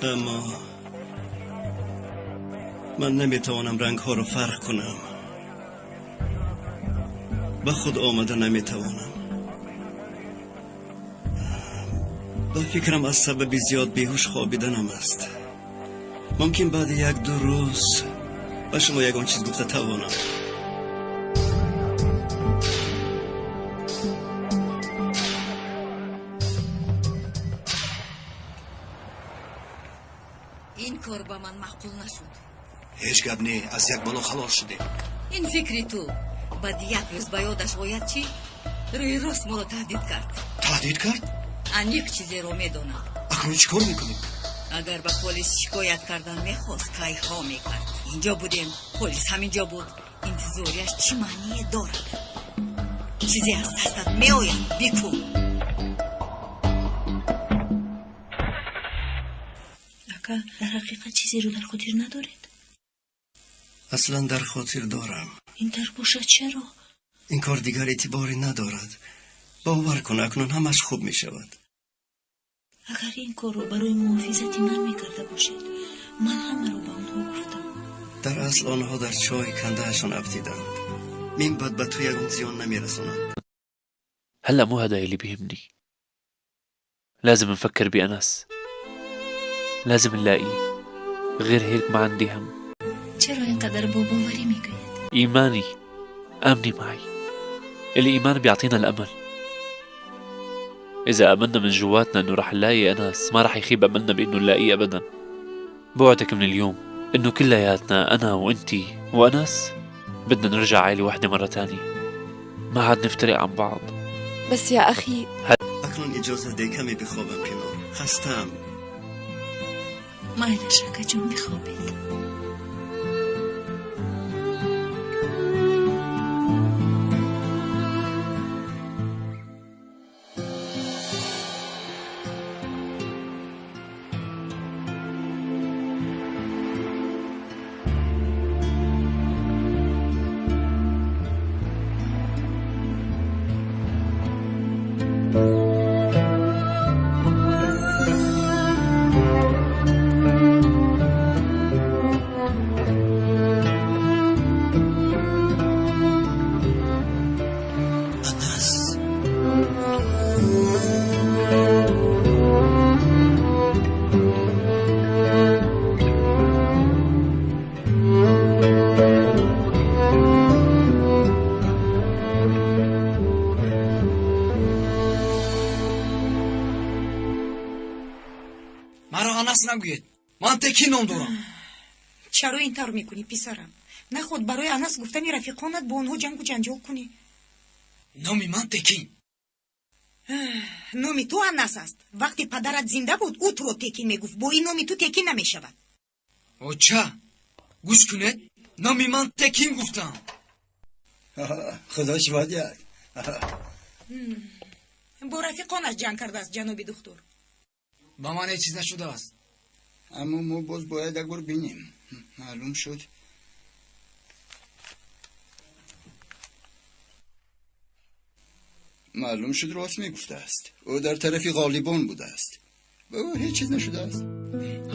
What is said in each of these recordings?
اما من نمیتوانم رنگ ها رو فرق کنم. به خود آمده نمیتوانم. با فکرم از سبب زیاد بیهوش خوابیدنم است. ممکن بعد 1-2 روز به شما یگان چیز گفته توانم. این کار با من معقول نشد. هیچ گپ نی، از یک بلا خلاص شدیم. این فکری تو بعد 1 روز با یادش باید چی؟ روی راست ما رو تهدید کرد. تهدید کرد؟ انیق چیزی رو میدونم. اکنون چی کار میکنیم؟ اگر به پلیس شکایت کردن میخواست کای ها میکرد. اینجا بودیم، پلیس همینجا بود. انتظاریش چی معنی دارد؟ چیزی از دستت میآید بکو. اکا در حقیقت چیزی رو در خاطر ندارید؟ اصلا در خاطر دارم. این در باشد چرا؟ این کار دیگر اعتباری ندارد. باور کن اکنون همش خوب می شود. اگر این کار رو برای محافظت من میکرده باشید، من همه رو به آنها گفتم. در اصل آنها در چای کندهشان افتی من بعد به تو یگان زیان نمیرسونند. هلا مو هذا اللي بيهمني. لازم نفكر بأنس. لازم نلاقيه. غير هيك ما عندي هم. چرا اینقدر باوری میگوید؟ إيماني. آمني معي. الإيمان بيعطينا الأمل. إذا آمنا من جواتنا إنه رح نلاقي أنس، ما رح يخيب أملنا بإنه نلاقيه أبدا. بوعدك من اليوم إنه كلياتنا أنا وإنتي وأنس بدنا نرجع عائلة واحدة مرة تانية. ما عاد نفترق عن بعض. بس يا أخي اکنون اجازه ده کمی بخوابم کنار. خستم. مایل شکر جون بخوابید. نگوید. من تکین ندارم. چرا این طور میکنی پسرم؟ نه خود برای انس گفتمی رفیقانت با اونها جنگ و جنجال کنی. نامی من تکین. نامی تو انس است. وقتی پدرت زنده بود او تو رو تکین میگفت. با این نامی تو تکین نمیشود. او چه؟ گوش کنید. نامی من تکین گفتم. خدا شود یک. با رفیقانش جنگ کرده است جناب دکتر. با من هیچ چیز نشده است. اما ما باز باید اگر بینیم. معلوم شد. معلوم شد راست میگفته است. او در طرف غالیبان بوده است. به او هیچ چیز نشده است.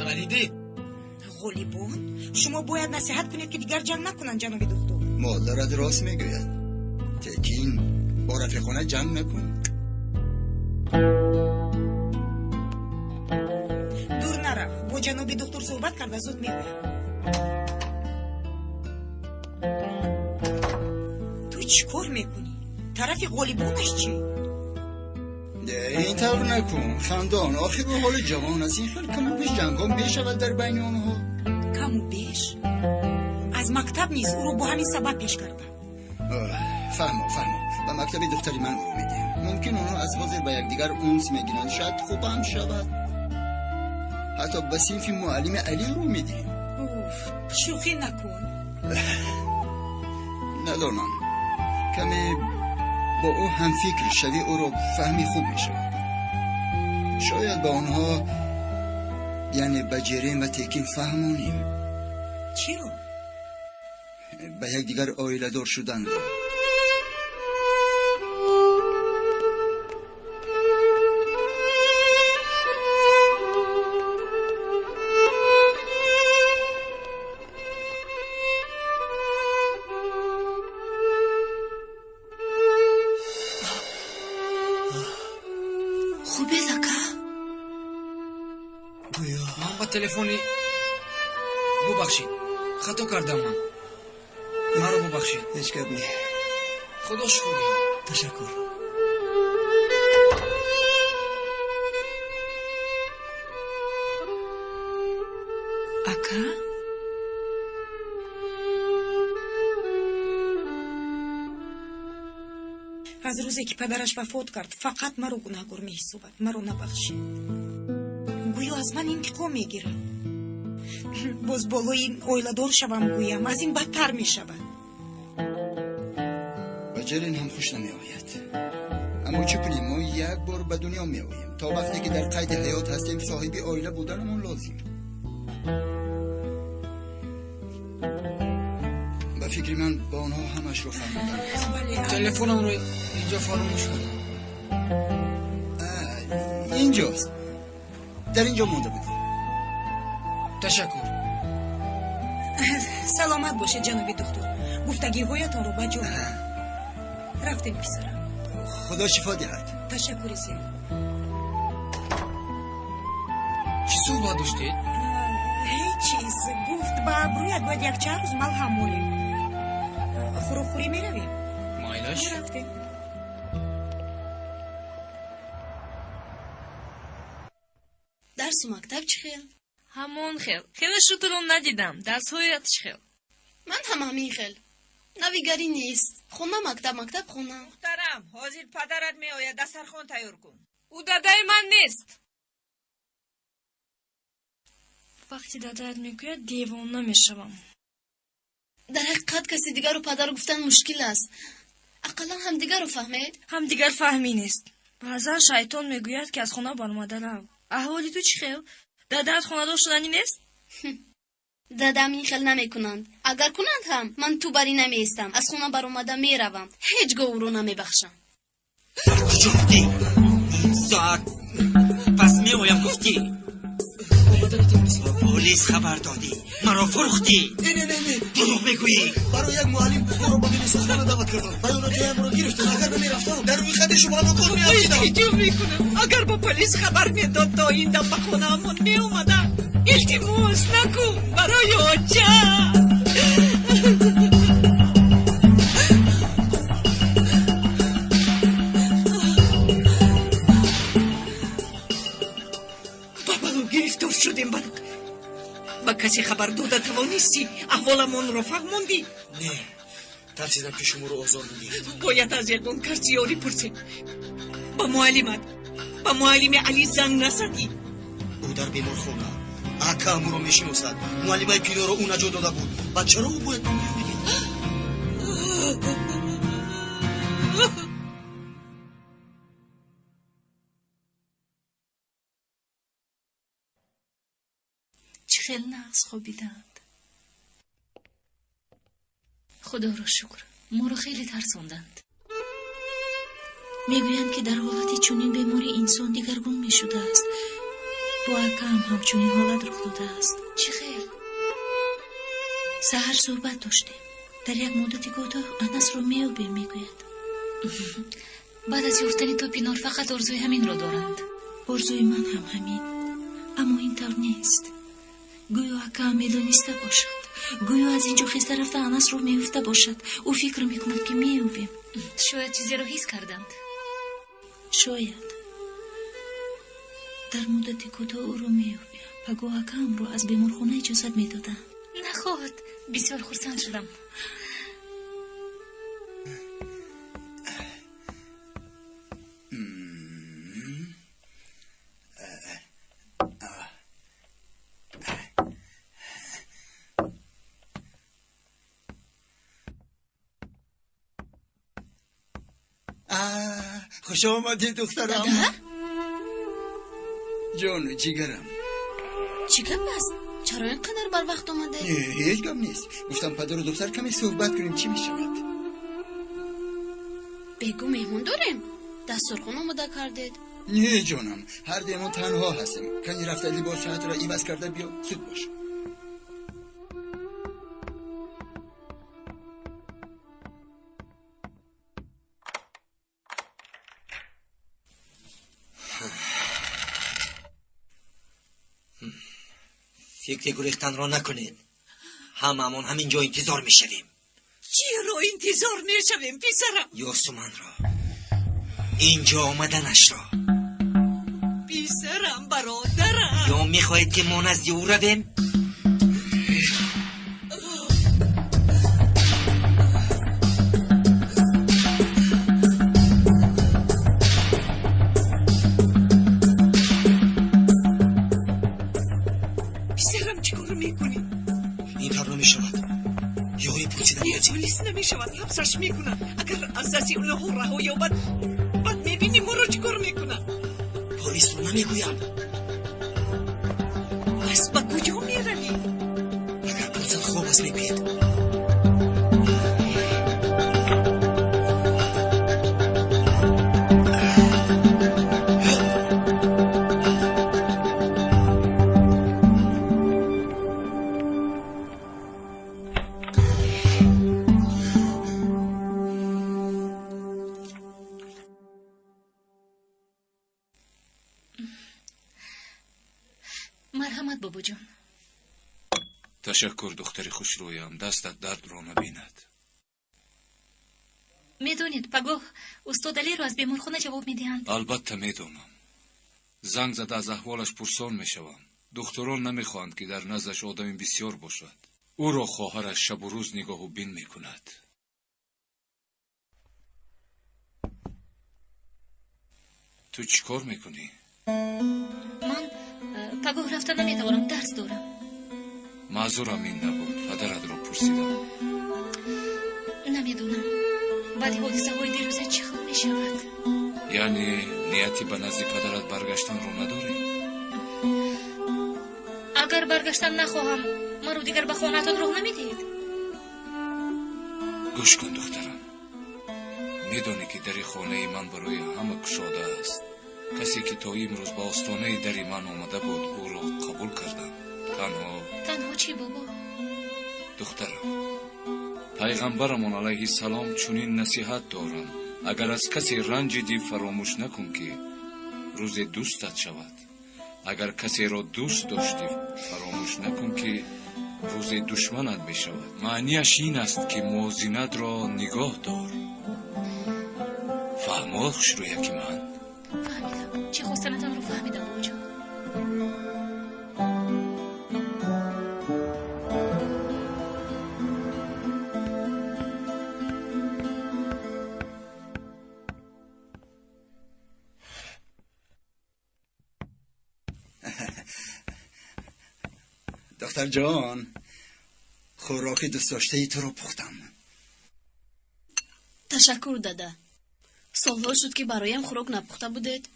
آره دیدید. غالیبان؟ شما باید نصیحت کنید که دیگر جنگ نکنن جناب دکتر. مادرت راست میگوید. تکین با رفیقانه جنگ نکن. دور نرو. با جناب دکتر صحبت کرده زود میگوید. تو چی کار میکنی؟ طرف غالیبانش چی؟ این طور نکن خندان. آخه به حال جوان است. این خیلی کم و بیش جنگ هم بیشود در بین آنها. کم و بیش؟ از مکتب نیست او رو با همین سبب پیش کردن. فهمم به مکتب دختری من رو میدیم. ممکن اونها از بازر به یکدیگر اونس میگیرن. شاید خوب هم شود. حتی به صنف معلم علی رو میدیم. شوخی نکن. ندانم کمی با او هم فکر شوی او رو فهمی خوب میشه. شاید با آنها یعنی به جریم و تکین فهمونیم. چی رو؟ به یک دیگر آیله دار شدن رو. گویا من با تلفنی ببخشید خطا کردم من مرا ببخشید هیچ گپ نی. خدا شکر تشکر. اکا از روزی که پدرش وفات کرد فقط مرا گناهگار می‌حسابد، مرا نبخشید. گویا از من انتقام میگیرد. باز بالای اویلادور شوم گویم از این بدتر میشود. بجرین هم خوش نمی آید، اما چه کنیم؟ ما یک بار به دنیا می آییم. تا وقتی که در قید حیات هستیم صاحب آیله بودنمون لازم. به فکر من با آنها همش رو فهمیدم. تلفنم رو اینجا فراموش کردم. اینجاست، در اینجا مونده بودی. تشکر. سلامت باشه جناب دکتر، گفتگی هایتان رو بجا رفتیم پسرم. خدا شفا دهد. تشکر زیاد. چی صحبت داشتید؟ هیچ چیز. گفت با ابرویت باید یک چند روز ملهم مولیم. خوری میرویم. مایلش؟ رفتیم. درس و مکتب چی خیل؟ همون خیل. خیلش رو ترون ندیدم. درس هایت چی خیل؟ من هم همین خیل. نویگری نیست. خونه مکتب خونه. محترم حاضر پدرت می آید دسترخوان تیار کن. او دادای من نیست. وقتی دادایت میگوید دیوانه میشوم. در حقیقت کسی دیگر رو پدر گفتن مشکل است. اقلا هم دیگر رو فهمید؟ هم دیگر فهمی نیست. بعضا شیطان میگوید که از خونه برآمده رو. احوالی تو چی خیل؟ دادایت خونه دار شدنی نیست؟ دادم این خیل نمی کنند. اگر کنند هم من تو بری نمی ایستم. از خونه برآمده می روم. هیچ گاه او رو نمی بخشم. کجا بودی؟ این ساعت پس می آیم گفتی پلیس خبر دادی مرا فروختی. نه دروغ میگویی. برای یک معلم برو با دینی سخنه دعوت کردم. بعد اونا جایم رو گرفتن. اگر نمی رفتم در روی خط شما رو کن می افیدم. جو میکنم اگر با پلیس خبر میداد تا این دم به خونه همون می اومدم. التماس نکن برای آجا. بابا گرفتار شدیم برک. با کسی خبر داده توانستی احوالمون رو فهموندی؟ نه ترسیدم که شما رو آزار بدید. باید از یگان کارسیاری پرسید. با معلم علی زنگ نزدی؟ او در بیمار خونه اکا امو رو میشناسد. معلمای پیرو رو او نجا داده بود. و چرا او باید دنیا بگید؟ چه خیلی نقص خوابیدند. خدا را شکر. ما رو خیلی ترسوندند. میگویند که در حالت چنین بیماری انسان دیگرگون میشده است. با اکا هم همچنین حالت رخ داده است. چه خیر؟ سحر صحبت داشتیم. در یک مدت کوتاه انس رو میابیم میگوید. بعد از یافتن تو پینار فقط آرزوی همین را دارند. آرزوی من هم همین، اما این طور نیست. گویا اکا میدانسته باشد. گویا از اینجا خسته رفته انس رو میفته باشد. او فکر میکند که میابیم. شاید چیزی رو حس کردند. شاید در مدت کوتاه او رو میابیم. پگو اکا هم رو از بیمارخانه اجازت میدادن. نخواهد. بسیار خرسند شدم. خوش آمدید دخترم. جان جیگرم. چی گپ است؟ چرا اینقدر بر وقت آمده؟ هیچ گپ نیست. گفتم پدر و دختر کمی صحبت کنیم چی میشود. بگو مهمون داریم. دسترخوان آماده کردید؟ نه جانم، هر دیمون تنها هستیم. کنی رفته لباسات را عوض کرده بیا زود باش. فکر گریختن را نکنید. هممون همینجا انتظار میشویم. چرا انتظار میشویم پسرم؟ یاسمن را، اینجا آمدنش را. پسرم برادرم. یا میخواهید که ما نزد او رویم؟ پسرم چیکار میکنی؟ این کار نمیشود. یاری پرسیدن میازی. پلیس نمیشود، حبسش میکنن. اگر از دستی اونها رها یابد بعد میبینی ما را چیکار میکنن. پلیس رو نمیگویم. پس با کجا میروی؟ اگر پرسد خوب است میگوید. مرحمت بابا جان. تشکر دختری خوشرویم، دستت درد رو نبیند. میدونید پگاه استاد علی رو از بیمارخانه جواب میدهند؟ البته میدونم. زنگ زده از احوالش پرسان میشوم. دکتران نمیخواهند که در نزدش آدمی بسیار باشد. او را خواهرش شب و روز نگاه و بین میکند. تو چی کار میکنی؟ من پگاه رفتن نمیتوانم، درس دارم. معذورم این نبود، پدرت را پرسیدم. نمیدونم بعد حادثه های دیروزه چی خواهد میشود. یعنی نیتی به نزد پدرت برگشتن رو نداری؟ اگر برگشتن نخواهم من رو دیگر به خانه‌تان راه نمیدید. گوش کن دخترم، میدونی که دری خانه من برای همه گشاده است. کسی که تا امروز با آستانه دری من آمده بود او را قبول کردم. تنها چی بابا؟ دخترم، پیغمبرمان علیه السلام چنین نصیحت دارند: اگر از کسی رنجیدی فراموش نکن که روز دوستت شود. اگر کسی را دوست داشتی فراموش نکن که روز دشمنت می شود. معنیش این است که موازینت را نگاه دار. فهمو خوشرویه که من فهمیدم، چی خواستنتان رو فهمیدم بابا جان. دختر جان، خوراک دوست داشته ای تو رو پختم. تشکر دادا. سالها شد که برایم خوراک نپخته بودید.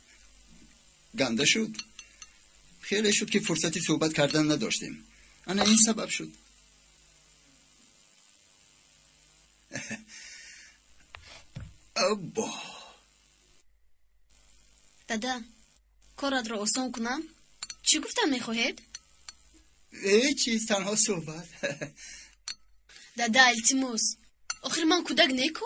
گنده شد. خیلی شد که فرصتی صحبت کردن نداشتیم. انا این سبب شد. ابا دادا، کارت را آسان کنم؟ چی گفتم میخواهید؟ چیز، تنها صحبت. دادا التماس، آخر من کودک نیکو.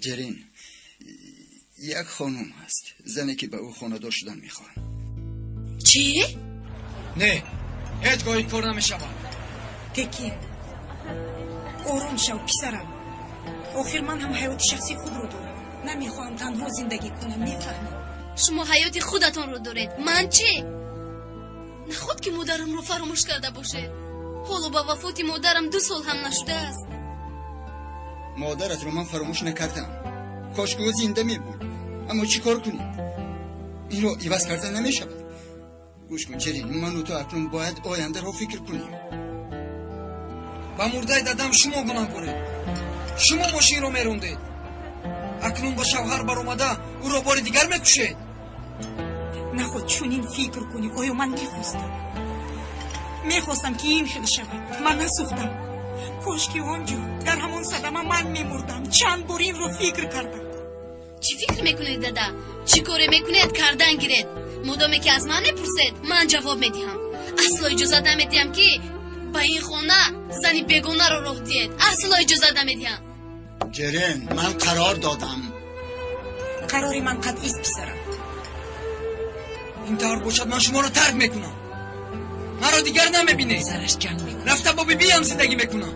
جرین، یک خانم هست، زنی که به او خانه‌دار شدن میخوان. چی؟ نه، هیچگاه این کار نمیشود. تکی آروم شو پسرم. آخر من هم حیات شخصی خود رو دارم. نمیخوام تنها زندگی کنم، میفهمی؟ شما حیات خودتان رو دارید، من چی؟ نخود که مادرم رو فراموش کرده باشه. حالا با وفات مادرم 2 سال هم نشده است. مادرت رو من فراموش نکردم. کاش که او زنده می بود. اما چی کار کنیم؟ این رو عوض کردن نمیشود. گوش کن جرین، من و تو اکنون باید آینده رو فکر کنیم. با مرده دادم شما گناه برید. شما ماشین رو میروندید. اکنون با شوهر بر اومده او را بار دیگر میکشید. نخود چونین فکر کنی. آیا من میخواستم که این خیلی شود. من نسوختم. کاش که آنجا در همان صدمه من میمردم. چند بار این رو فکر کردم. چی فکر میکنید دادا؟ چی کاری میکنید کردن گیرید؟ مدامی که از من میپرسید من جواب میدهم. اصلا اجازه نمیدیم که با این خونه زنی بیگانه رو راه دید. اصلا اجازه نمیدیم. جرین، من قرار دادم قراری من قطعی است پسرم. این طور باشد من شما رو ترک میکنم. مرا دیگر نمیبینه. سرش جنگ میکنه. رفته با بیبی هم زندگی میکنم.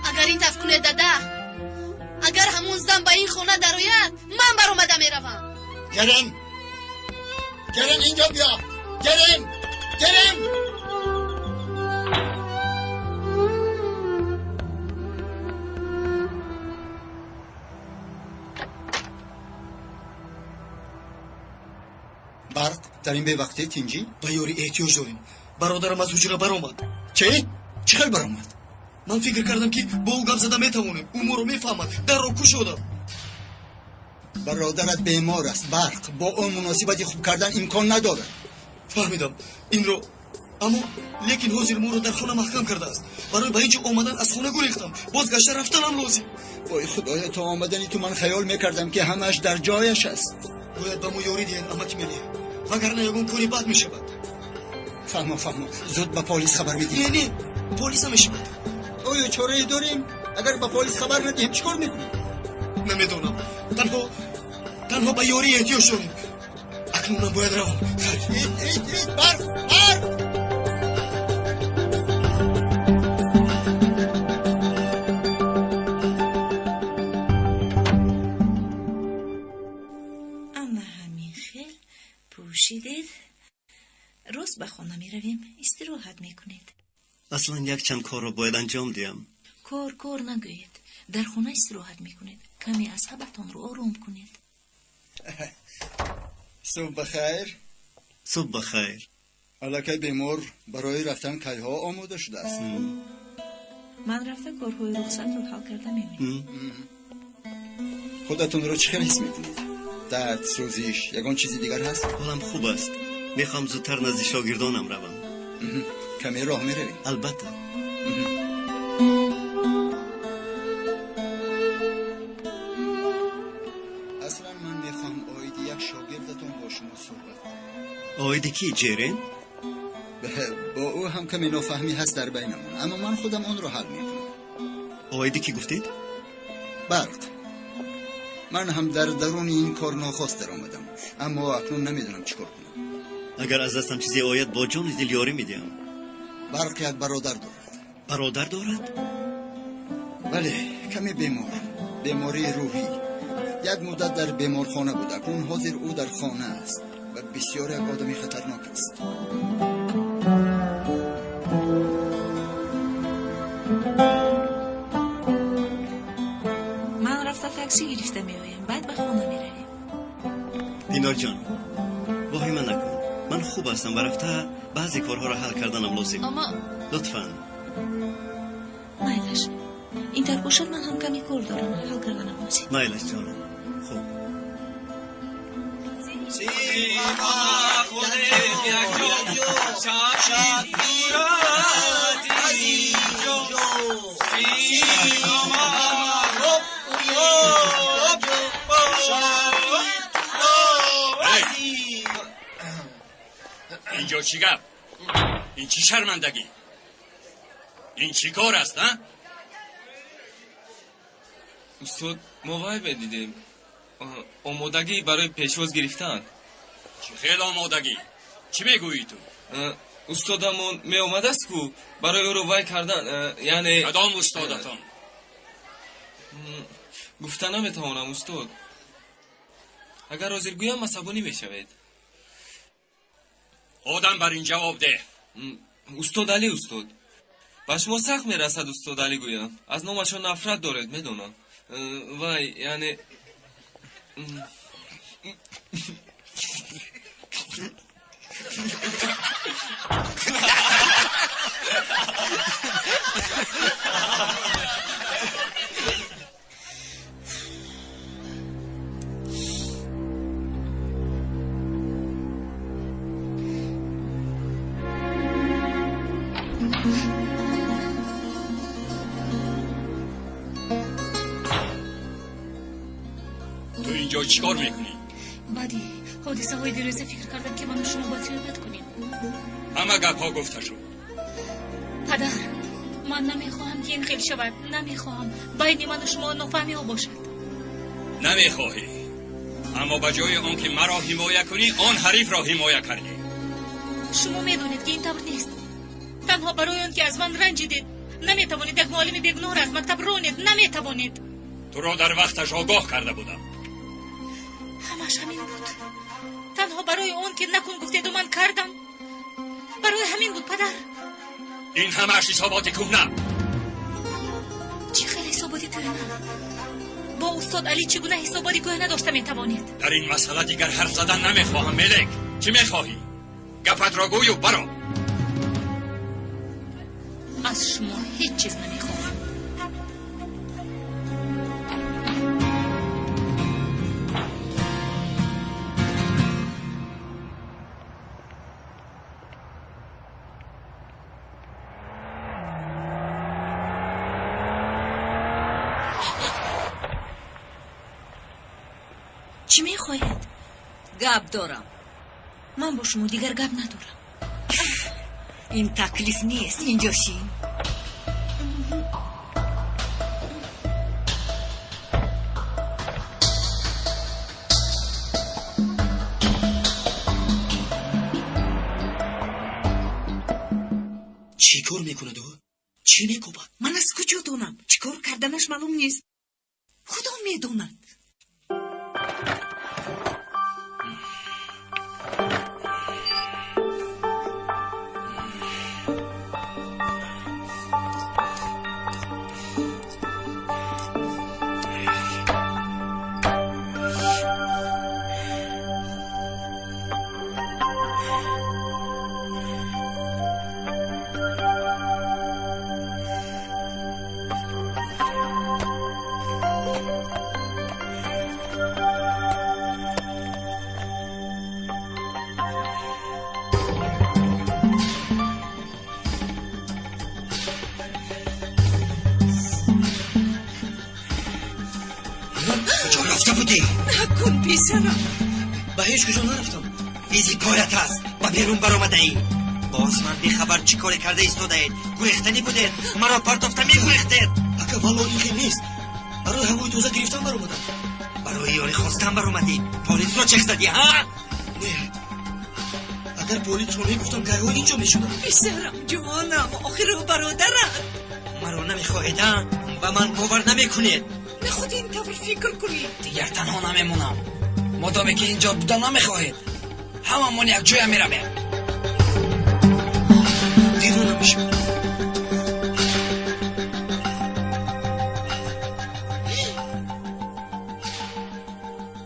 اگر این طرف کنه دادا، اگر همون زن با این خونه درآید، من برآمده میروم. گرم اینجا بیا. گرم برق در این به وقتی تینجی؟ با یاری احتیاج داریم. برادرم از حجره برآمد. چی خیلی برآمد؟ من فکر کردم که با او گپ زده میتوانیم. او ما رو میفهمد. در رو کش شدم. برادرت بیمار است برق. با اون مناسبتی خوب کردن امکان نداره. فهمیدم این رو، اما لیکن حاضر ما رو در خانه محکم کرده است. برای به اینجا آمدن از خانه گریختم. بازگشته رفتنم لازم. وای خدایا تا آمدنی تو من خیال میکردم که همش در جایش است. باید به ما یاری دهید اما کمالی، وگرنه یگون کاری بد میشود. فهمم زود به پلیس خبر میدیم. نه پلیس هم میشود. آیا چاره داریم؟ اگر به پلیس خبر ندیم چیکار میکنیم؟ نمیدونم. تنها به یاری احتیاج داریم. اکنونم باید روم. ایت برق اما همین خیل پوشیدید. روز به خانه می رویم. استراحت می کنید. اصلا یک چند کار رو باید انجام دیم. کار نگویید. در خانه استراحت می کنید. کمی اصحابتان رو آروم کنید. صبح بخیر. صبح بخیر. علاقه بیمار برای رفتن کیها آماده شده است. من رفته کارهای رخصت رو حل کرده میبینم. خودتون رو چه حس میکنید؟ درد، سوزش، یگان چیزی دیگر هست؟ حالم خوب است. میخوام زودتر نزد شاگردانم روم. کمی راه میروید؟ البته. اصلا من میخوام آیدی یک شاگردتون با شما صحبت کنم. آیدی کی جرین؟ با او هم کمی نافهمی هست در بینمون، اما من خودم اون رو حل میکنم. آیدی کی گفتید؟ برق. من هم در درون این کار ناخواست در آمدم، اما اکنون نمیدونم چیکار کنم. اگر از دستم چیزی آید با جان دل یاری میدیم. برق یک برادر دارد. برادر دارد؟ بله، کمی بیماری روحی. یک مدت در بیمارخانه بود. اکنون حاضر او در خانه است و بسیار یک آدمی خطرناک است. من رفته تاکسی گرفته میایم. بعد به خانه میرویم. دینار جان، واهمه نکن. من خوب هستم و رفته بعضی کارها را حل کردنم لازم. اما لطفاً. مایلش این طور باشد من هم کمی کار دارم. حل کردنم لازم. مایلش جانم. خوب. اینجا چی گپ؟ این چی شرمندگی؟ این چی کار است ها؟ استاد ما وای بدیدیم آمادگی برای پیشواز گرفتن. چی خیلی آمادگی؟ چی میگویی تو؟ استادمون می آمده است کو برای او رو وای کردن. یعنی کدام استادتان؟ گفتن نمیتوانم استاد. اگر حاضر گویم عصبانی میشوید. آدم بر این جواب ده. استاد علی استاد. به شما سخت میرسد استاد علی گویم. از نامشون نفرت دارد میدونم. وای یعنی تو اینجا چیکار میکنی؟ بعدی حادثه های دیروز فکر کردم که من و شما باید صحبت کنیم. همه گپ ها گفته شد. پدر، من نمیخواهم که این خیلی شود. نمیخواهم بین من و شما نفهمی ها باشد. نمیخواهی، اما به جای آن که مرا حمایه کنی آن حریف را حمایه کردی. شما میدونید که این طور نیست. تنها برای آن که از من رنجیدید نمیتوانید یک معلم بیگناه را از مکتب رانید. نمیتوانید. تو را در وقتش آگاه کرده بودم. همش همین بود. تنها برای آن که نکن گفتید و من کردم. برای همین بود پدر. این همش حسابات کهنه. چی خیلی حساباتی کهنه؟ با استاد علی چگونه حساباتی کهنه داشته میتوانید؟ در این مسئله دیگر حرف زدن نمیخواهم. ملک، چی میخواهی؟ گپت را گوی و برو. از شما هیچ چیز نمیخواهم. چی میخواهید؟ گپ دارم. من با شما دیگر گپ ندارم. این تکلیف نیست. اینجا شین. چی کار میکنه دو؟ چی میکوبه؟ من از کجا دونم؟ چیکار کردنش معلوم نیست. خدا میدوند. نکن پیسرم. به هیچ کجا نرفتم. بیزی پایت هست و بیرون برآمده ای. باز من بی خبر چی کار کرده ایستاده اید؟ گویختنی بوده مرا پرتافته میگویختید. اگه والا این خیلی نیست. برای هوای تازه گرفتن برآمدم. برای یاری خواستن برآمدی. پولیس را چک زدی ها؟ نه، اگر پولیس رو میگفتم گروه اینجا میشدم. پیسرم جوانم آخر برادرم. مرا نمیخواهید ها؟ و من باور نمیکنید. نخود این طور فکر کنید. دیگر تنها نمیمونم. مدامی که اینجا بودن نمیخواهید هممون یک جوی میرویم. دیرو نمیشه.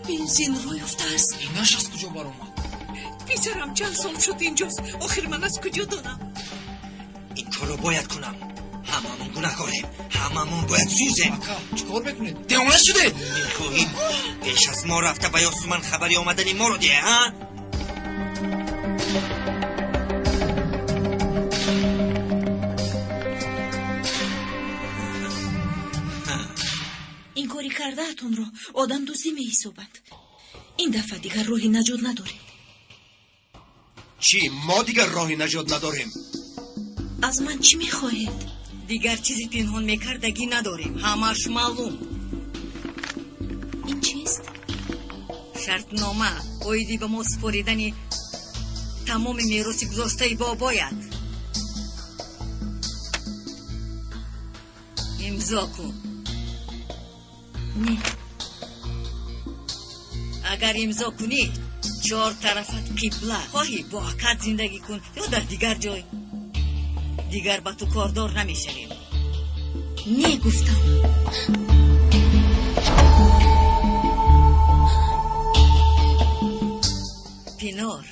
بنزین روی افته است. ایناش از کجا برآمد؟ پیسرم چند سال شد اینجاست. آخر من از کجا دانم؟ این کار رو باید کنم. هممون گناهکاریم. هممون باید سوزیم. چیکار میکنید؟ دیوانه شده؟ میخواهید پیش از ما رفته به یاسومن خبری آمدنی ما رو دیه ها؟ این کاری کرده اتون رو آدم دوستی می حسابد. این دفعه دیگر راهی نجات ندارید. چی؟ ما دیگر راهی نجات نداریم. از من چی میخواهید؟ دیگر چیزی پنهان میکردگی نداریم. همش معلوم. این چیست؟ شرطنامه اویدی به ما سپاریدن تمام میراث گذاشته بابایت. امضا کن. نه. اگر امضا کنی 4 طرفت قبله. خواهی با عقد زندگی کن یا در دیگر جای. دیگر با تو کاردار نمیشویم. نه گفتم. پینار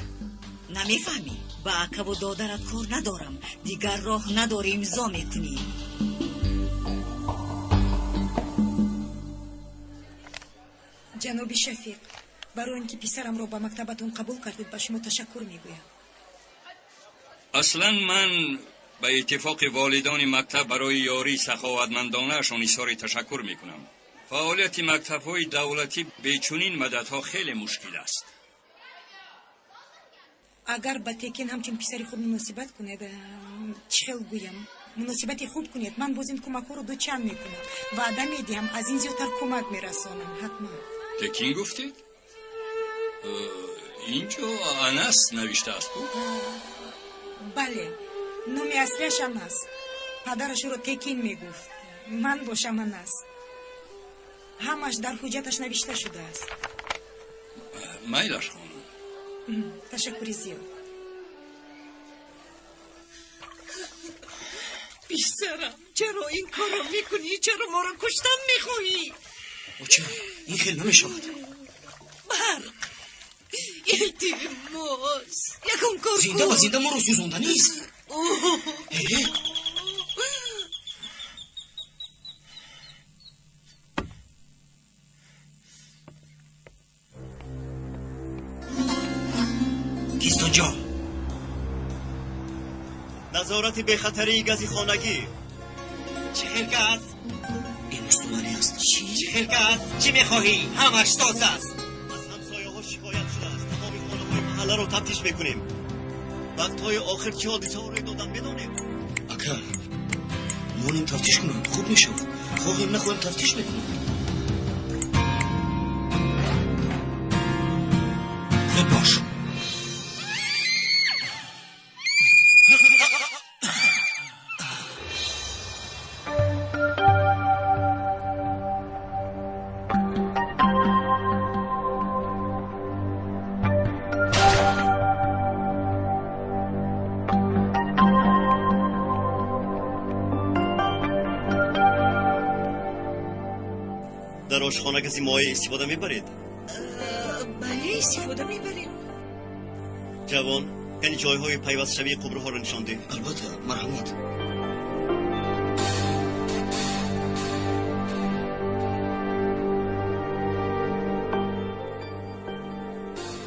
نمیفهمی؟ با عقب و دادرت کار ندارم. دیگر راه نداری امضا میکنی. جناب شفیق، برای اینکه پسرم رو به مکتبتون قبول کردید به شما تشکر میگویم. اصلا من به اتفاق والدان مکتب برای یاری سخاوتمندانه شان اظهار تشکر میکنم. فعالیت مکتب‌های دولتی به چنین مدت‌ها خیلی مشکل است. اگر به تکین همچون پسری خود مناسبت کنید چی خیل گویم مناسبتی خوب کنید من باز این کمک ها رو دوچار میکنم وعده میدیم از این زیادتر کمک میرسانم حتما تکین گفتید؟ اینجا انس نوشته است بود؟ بله نومی اصلیش هم است پدرش رو تکین میگفت من باشم انس همش در حجتش نوشته شده است میلش خانم تشکری زیاد بیسرم چرا این کارو میکنی؟ چرا ما رو کشتن میخواهی؟ چه؟ این خیلی نمیشود برق التماس یکم کار زنده و زنده ما رو سوزونده نیست کیست اونجا؟ نظارت به خطری گازی خانگی چه خلقه است؟ این استواری است چه خلقه است؟ چی میخواهی؟ همش ساز است از همسایه ها شکایت شده است تمام خانه های محله رو تفتیش میکنیم وقت های آخر چه حادثه ها رو دادن بدانیم اگر مونیم تفتیش کنم خوب میشم خواهیم نخواهیم تفتیش میکنم زود باش در آشخانه کسی مایه استفاده میبرید؟ بله استفاده میبریم جوان یعنی جایهای پیوست شوی قبره ها رو نشانده البته مرحمت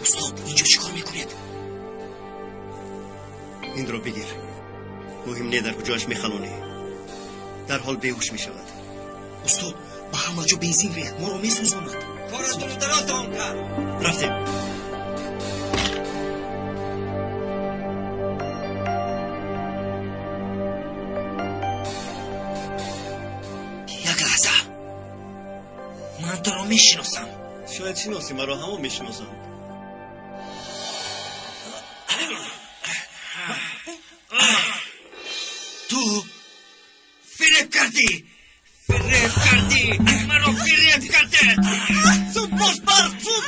استاد اینجا چیکار میکنید؟ این رو بگیر مهم نه در کجاش میخلونی در حال بیهوش میشود استاد به همه جا بنزین ریخت ما رو میسوزاند کارش رو دراز دوام کرد رفتیم یک لحظه من تو رو میشناسم شاید شناسی مرا همون میشناسم تو فریب کردی مرا فریب کرده زود باش برق زود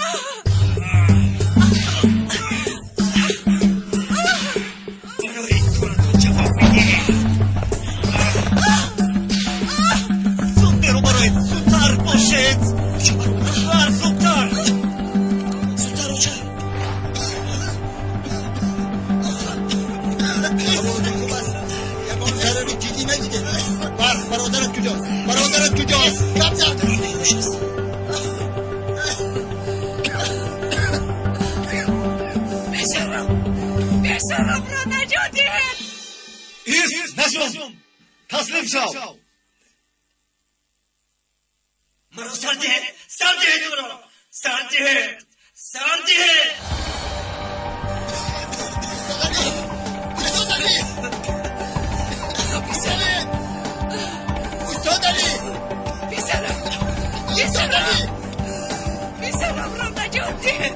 برای این کار تو جواب میدی زود برو برای زودتر باشید زودتر رو چه؟ برادر جدی نگیده برادرت کجاست کم زد بیسرم را نجاته ایست نجوم تسلیم شو مرا سرده مرا سرده بیسرم را نجاته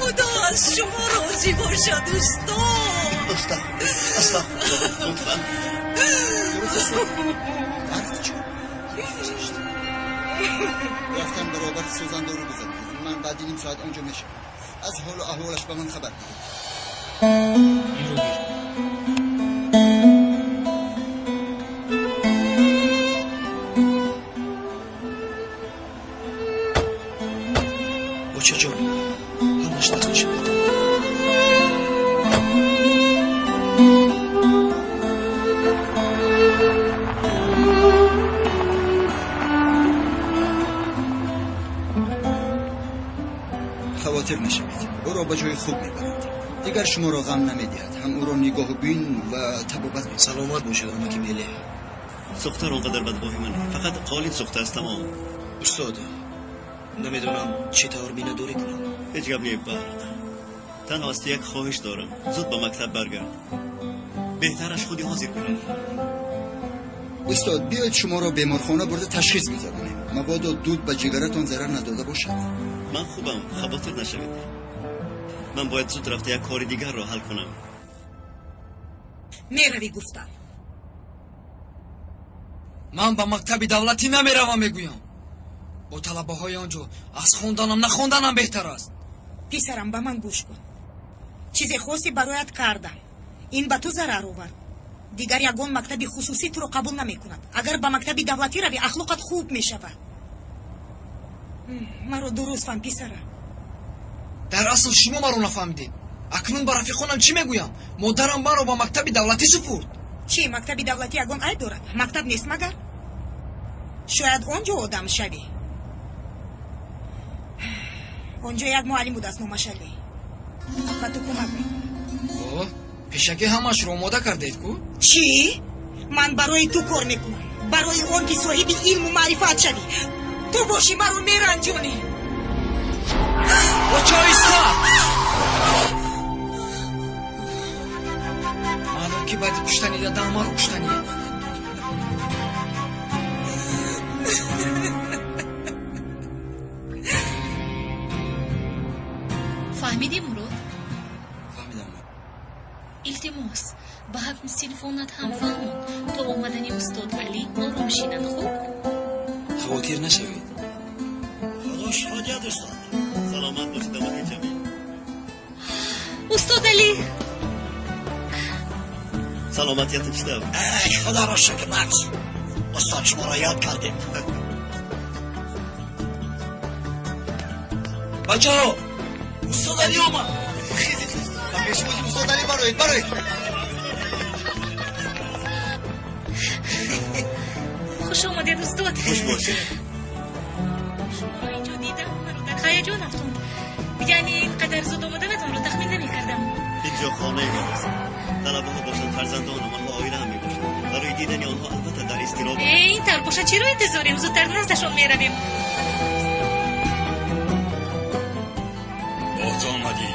خدا از شما راضی باشد استاد لطفا رفتم برابر سوزنده رو بزنم من بعد نیم ساعت آنجا میشم از حال و احوالش به من خبر بدید بچه جان همش دست شد خاطر نشوید. او را به جای خوب میبرد. دیگر شما را غم نمیدهد. هم او را نگاه بین و طبابت می‌کند. سلامت باشه آمکی میله. سختار اونقدر بدباهی منه. فقط قالین سخت است اما استاد نمیدونم چی طور بینه دوری کنم. هیچ گپ نیست برادر. تنها است یک خواهش دارم. زود به مکتب برگرد. بهترش خودی حاضر کنم. استاد بیاید شما را بیمارخانه برده تشخیص می‌دهیم. مبادا دود به جگرتان ضرر نداده باشد. من خوبم، خواطر نشوید. من باید زود رفته یک کار دیگر را حل کنم. میروی گفتم. من به مکتب دولتی نمیروم میگویم. با طلبه های آنجا از خوندنم نخوندنم بهتر است. پسرم به من گوش کن. چیز خاصی برایت کردم. این به تو ضرر آورد. دیگر یگان مکتب خصوصی تو رو قبول نمی کند. اگر به مکتب دولتی روی اخلاقت خوب می شود. مرا درست فهم پسرم. در اصل شما مرا نفهمیدید. اکنون با رفیقانم چی میگویم؟ مادرم مرا با مکتب دولتی سپرد. چی مکتب دولتی یگان عیب دارد؟ مکتب نیست مگر؟ شاید آنجا آدم شوی. آنجا یک معلم بود از نامش علی. و تو کمک میکنم. پیشکی همش رو آماده کردید کو؟ چی؟ من برای تو کار میکنم. برای آن که صاحب علم و معرفت شوی. تو باشی مرا میرنجونی. بچه ایستا! مادر که باید کشتنی دادم مرا کشتنی. فهمیدی مراد؟ فهمیدم. التماس به حکم تلفنت هم فهمون تا اومدنی استاد علی آرام شینن. خوب؟ خواطر نشوید. خداش حاجت استاد. سلامت باشید آمده جمعی. استاد علی سلامتیت چطور؟ خدا را شکر نقص. استاد شما را یاد کردیم. بچه ها استاد علی آمد. خیزید کمیش بودیم استاد علی برایید. خوش آمدید استاد. خوش باشید. شما اینجا دیدم مرا در هیجان افتاد. یعنی اینقدر زود آمدنتان را تخمین نمی‌کردم. اینجا خانه من است. طلبه ها باشند فرزندان من و آیله هم میباشند. برای دیدن آنها البته در اضطراب. این طور باشد چرا انتظاریم؟ زودتر نزدشان میرویم. باز آمدی.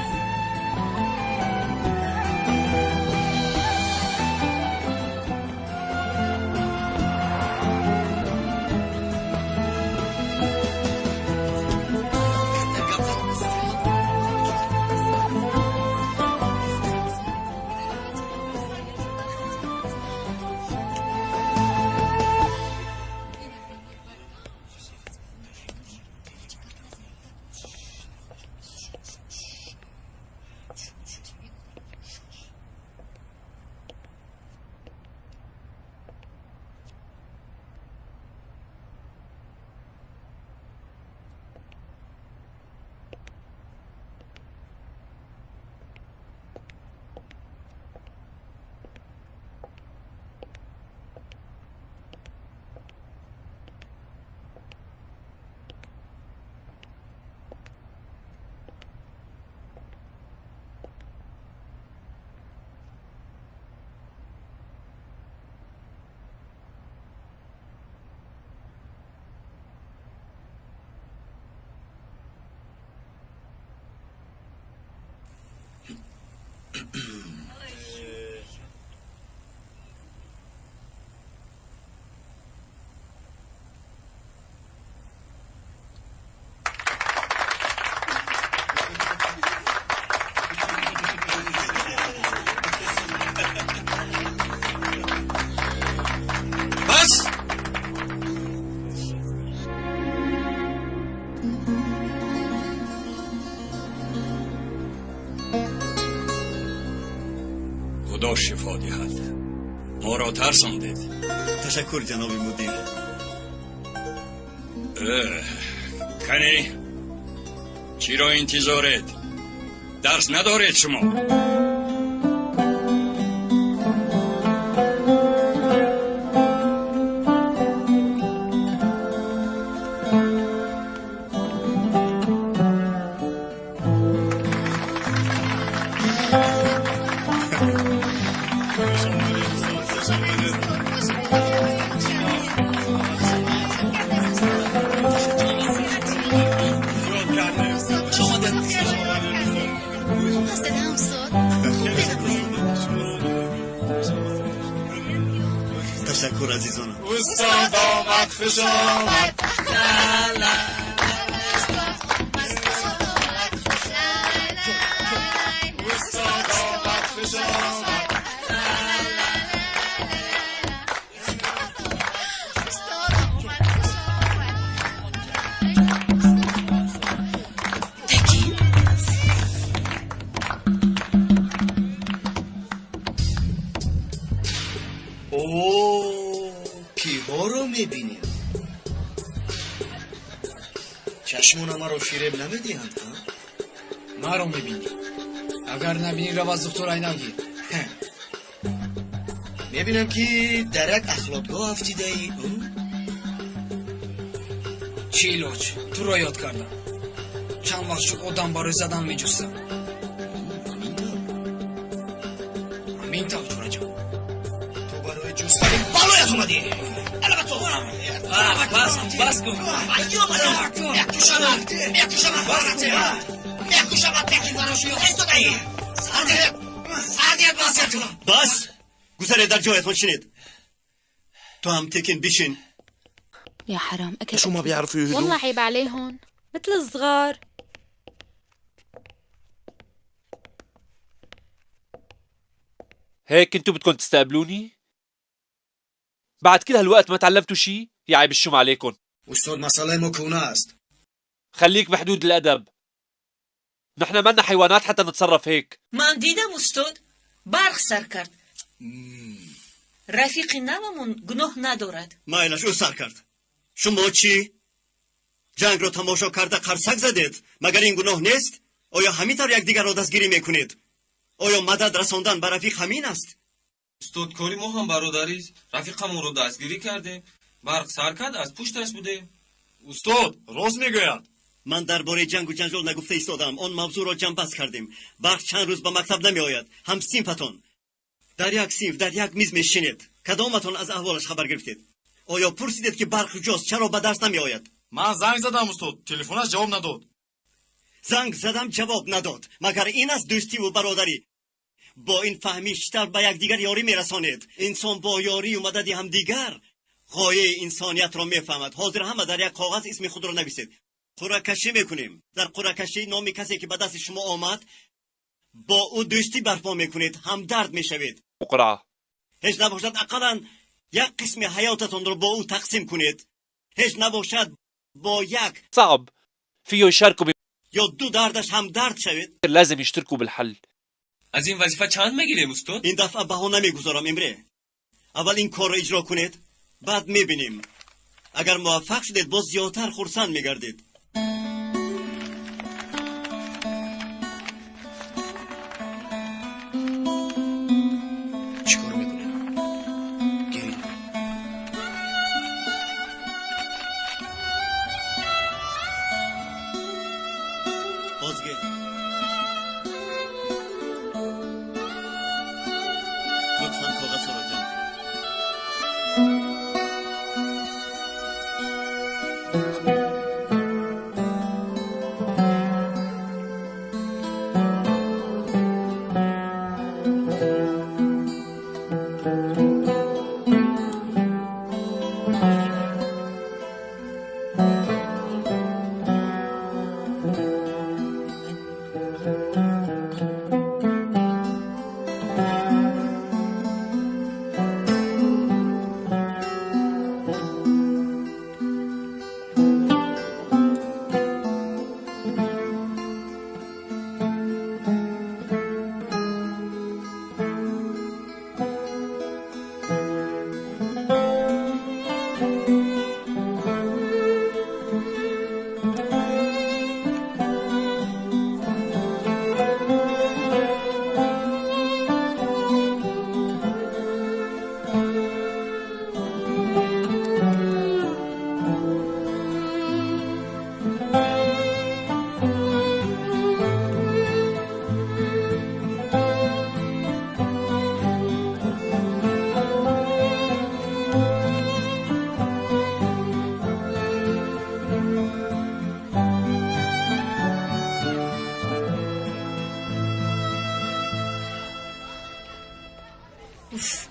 خدا شفا دهد. ما را ترساندید. تشکر جناب مدیر. کنی چی را انتظارید؟ درس ندارید شما؟ خوش آمد کیها رو میبینیم چشمون ما رو فریب نمیدیند ما رو میبینی اگر نبینی رو از دکتر نگیر میبینم که درک اخلاقگاه افتیده ای چی لوچ تو رو یاد کردم چند وقت شد آدم برای زدن میجوستم همین تا جورا جان تو برای جوستن بالایت اومدی البته تو بس کن بس گذاره در جایتون شنید تو هم تکین بشین يا حرام أكل شو ما بيعرفوا يهدوا والله عيب عليهم مثل الصغار. هيك انتوا بدكم تستقبلوني؟ بعد كل هالوقت ما تعلمتوا شي؟ يا عيب الشم عليكم. استاد مسئله مكونه است خليك بحدود الأدب. نحن مالنا حيوانات حتى نتصرف هيك. من دیدم استاد برق سر کرد رفیق نومون گناه ندارد مایلش او سر کرد شما چی؟ جنگ رو تماشا کرده قرصک زدید مگر این گناه نیست؟ آیا همینطور یکدیگر را دستگیری میکنید؟ آیا مدد رساندن به رفیق همین است؟ استاد کاری ما هم برادریست رفیقمون رو دستگیری کردیم برق سر کرد از پشتش بودیم استاد راست میگوید من درباره جنگ و جنجال نگفته ایستادم آن موضوع را جنببست کردیم برق چند روز به مکتب نمی آید هم صنفتون در یک صنف در یک میز میشینید کدامتون از احوالش خبر گرفتید آیا پرسیدید که برق کجاست چرا به درس نمی آید من زنگ زدم استاد تلفنش جواب نداد زنگ زدم جواب نداد مگر این است دوستی و برادری با این فهمیشتر به یکدیگر یاری میرسانید انسان با یاری و مدد همدیگر غایه انسانیت را میفهمد حاضر همه در یک کاغذ اسم خود را نویسید قرعه کشی میکنیم در قرعه کشی نام کسی که به دست شما آمد با او دوستی برپا میکنید همدرد میشوید قرعه هیچ نباشد اقلا یک قسم حیاتتون را با او تقسیم کنید هیچ نباشد با یک صعب فيه يشاركوا یا دو دردش همدرد شوید لازم يشتركوا بالحل. از این وظیفه چند میگیریم استاد؟ این دفعه بها نمیگذارم امره اول این کار را اجرا کنید بعد میبینیم اگر موفق شدید باز زیادتر خرسند میگردید چیکار میکنید؟ گیرید بازگه لطفاً کاغذ را جمع کنید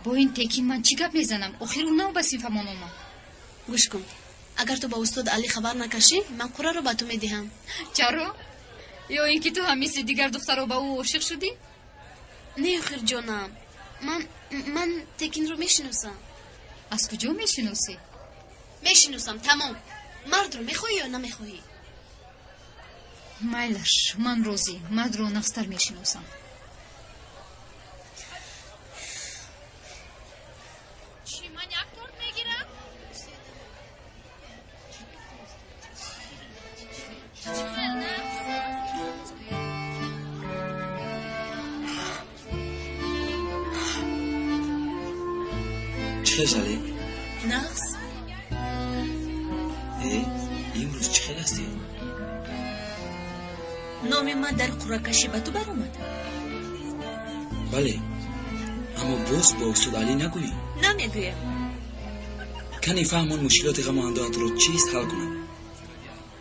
با این تکین من چی گپ میزنم آخر اون نو بسیم فمان اومد گوش کن. اگر تو با استاد علی خبر نکشی من قره رو به تو میدهم. چرا؟ یا اینکه تو همیشه دیگر دختر با او عاشق شدی؟ نه خیر جانم، من تکین رو میشناسم. از کجا میشناسی؟ میشناسم تمام. مرد رو میخوایی یا نمیخوایی؟ مایلش من روزی مرد رو نقصتر میشناسم. چی من یک تورت میگیرم؟ چی خیلی علی؟ نقص امروز چی خیلی هستی؟ نام من در قرعه‌کشی به تو بر اومد. بله اما باز با استاد علی نگویی. نمیگویم. کنی فهمون مشکلات غم و اندوهات رو چیست حل کنم.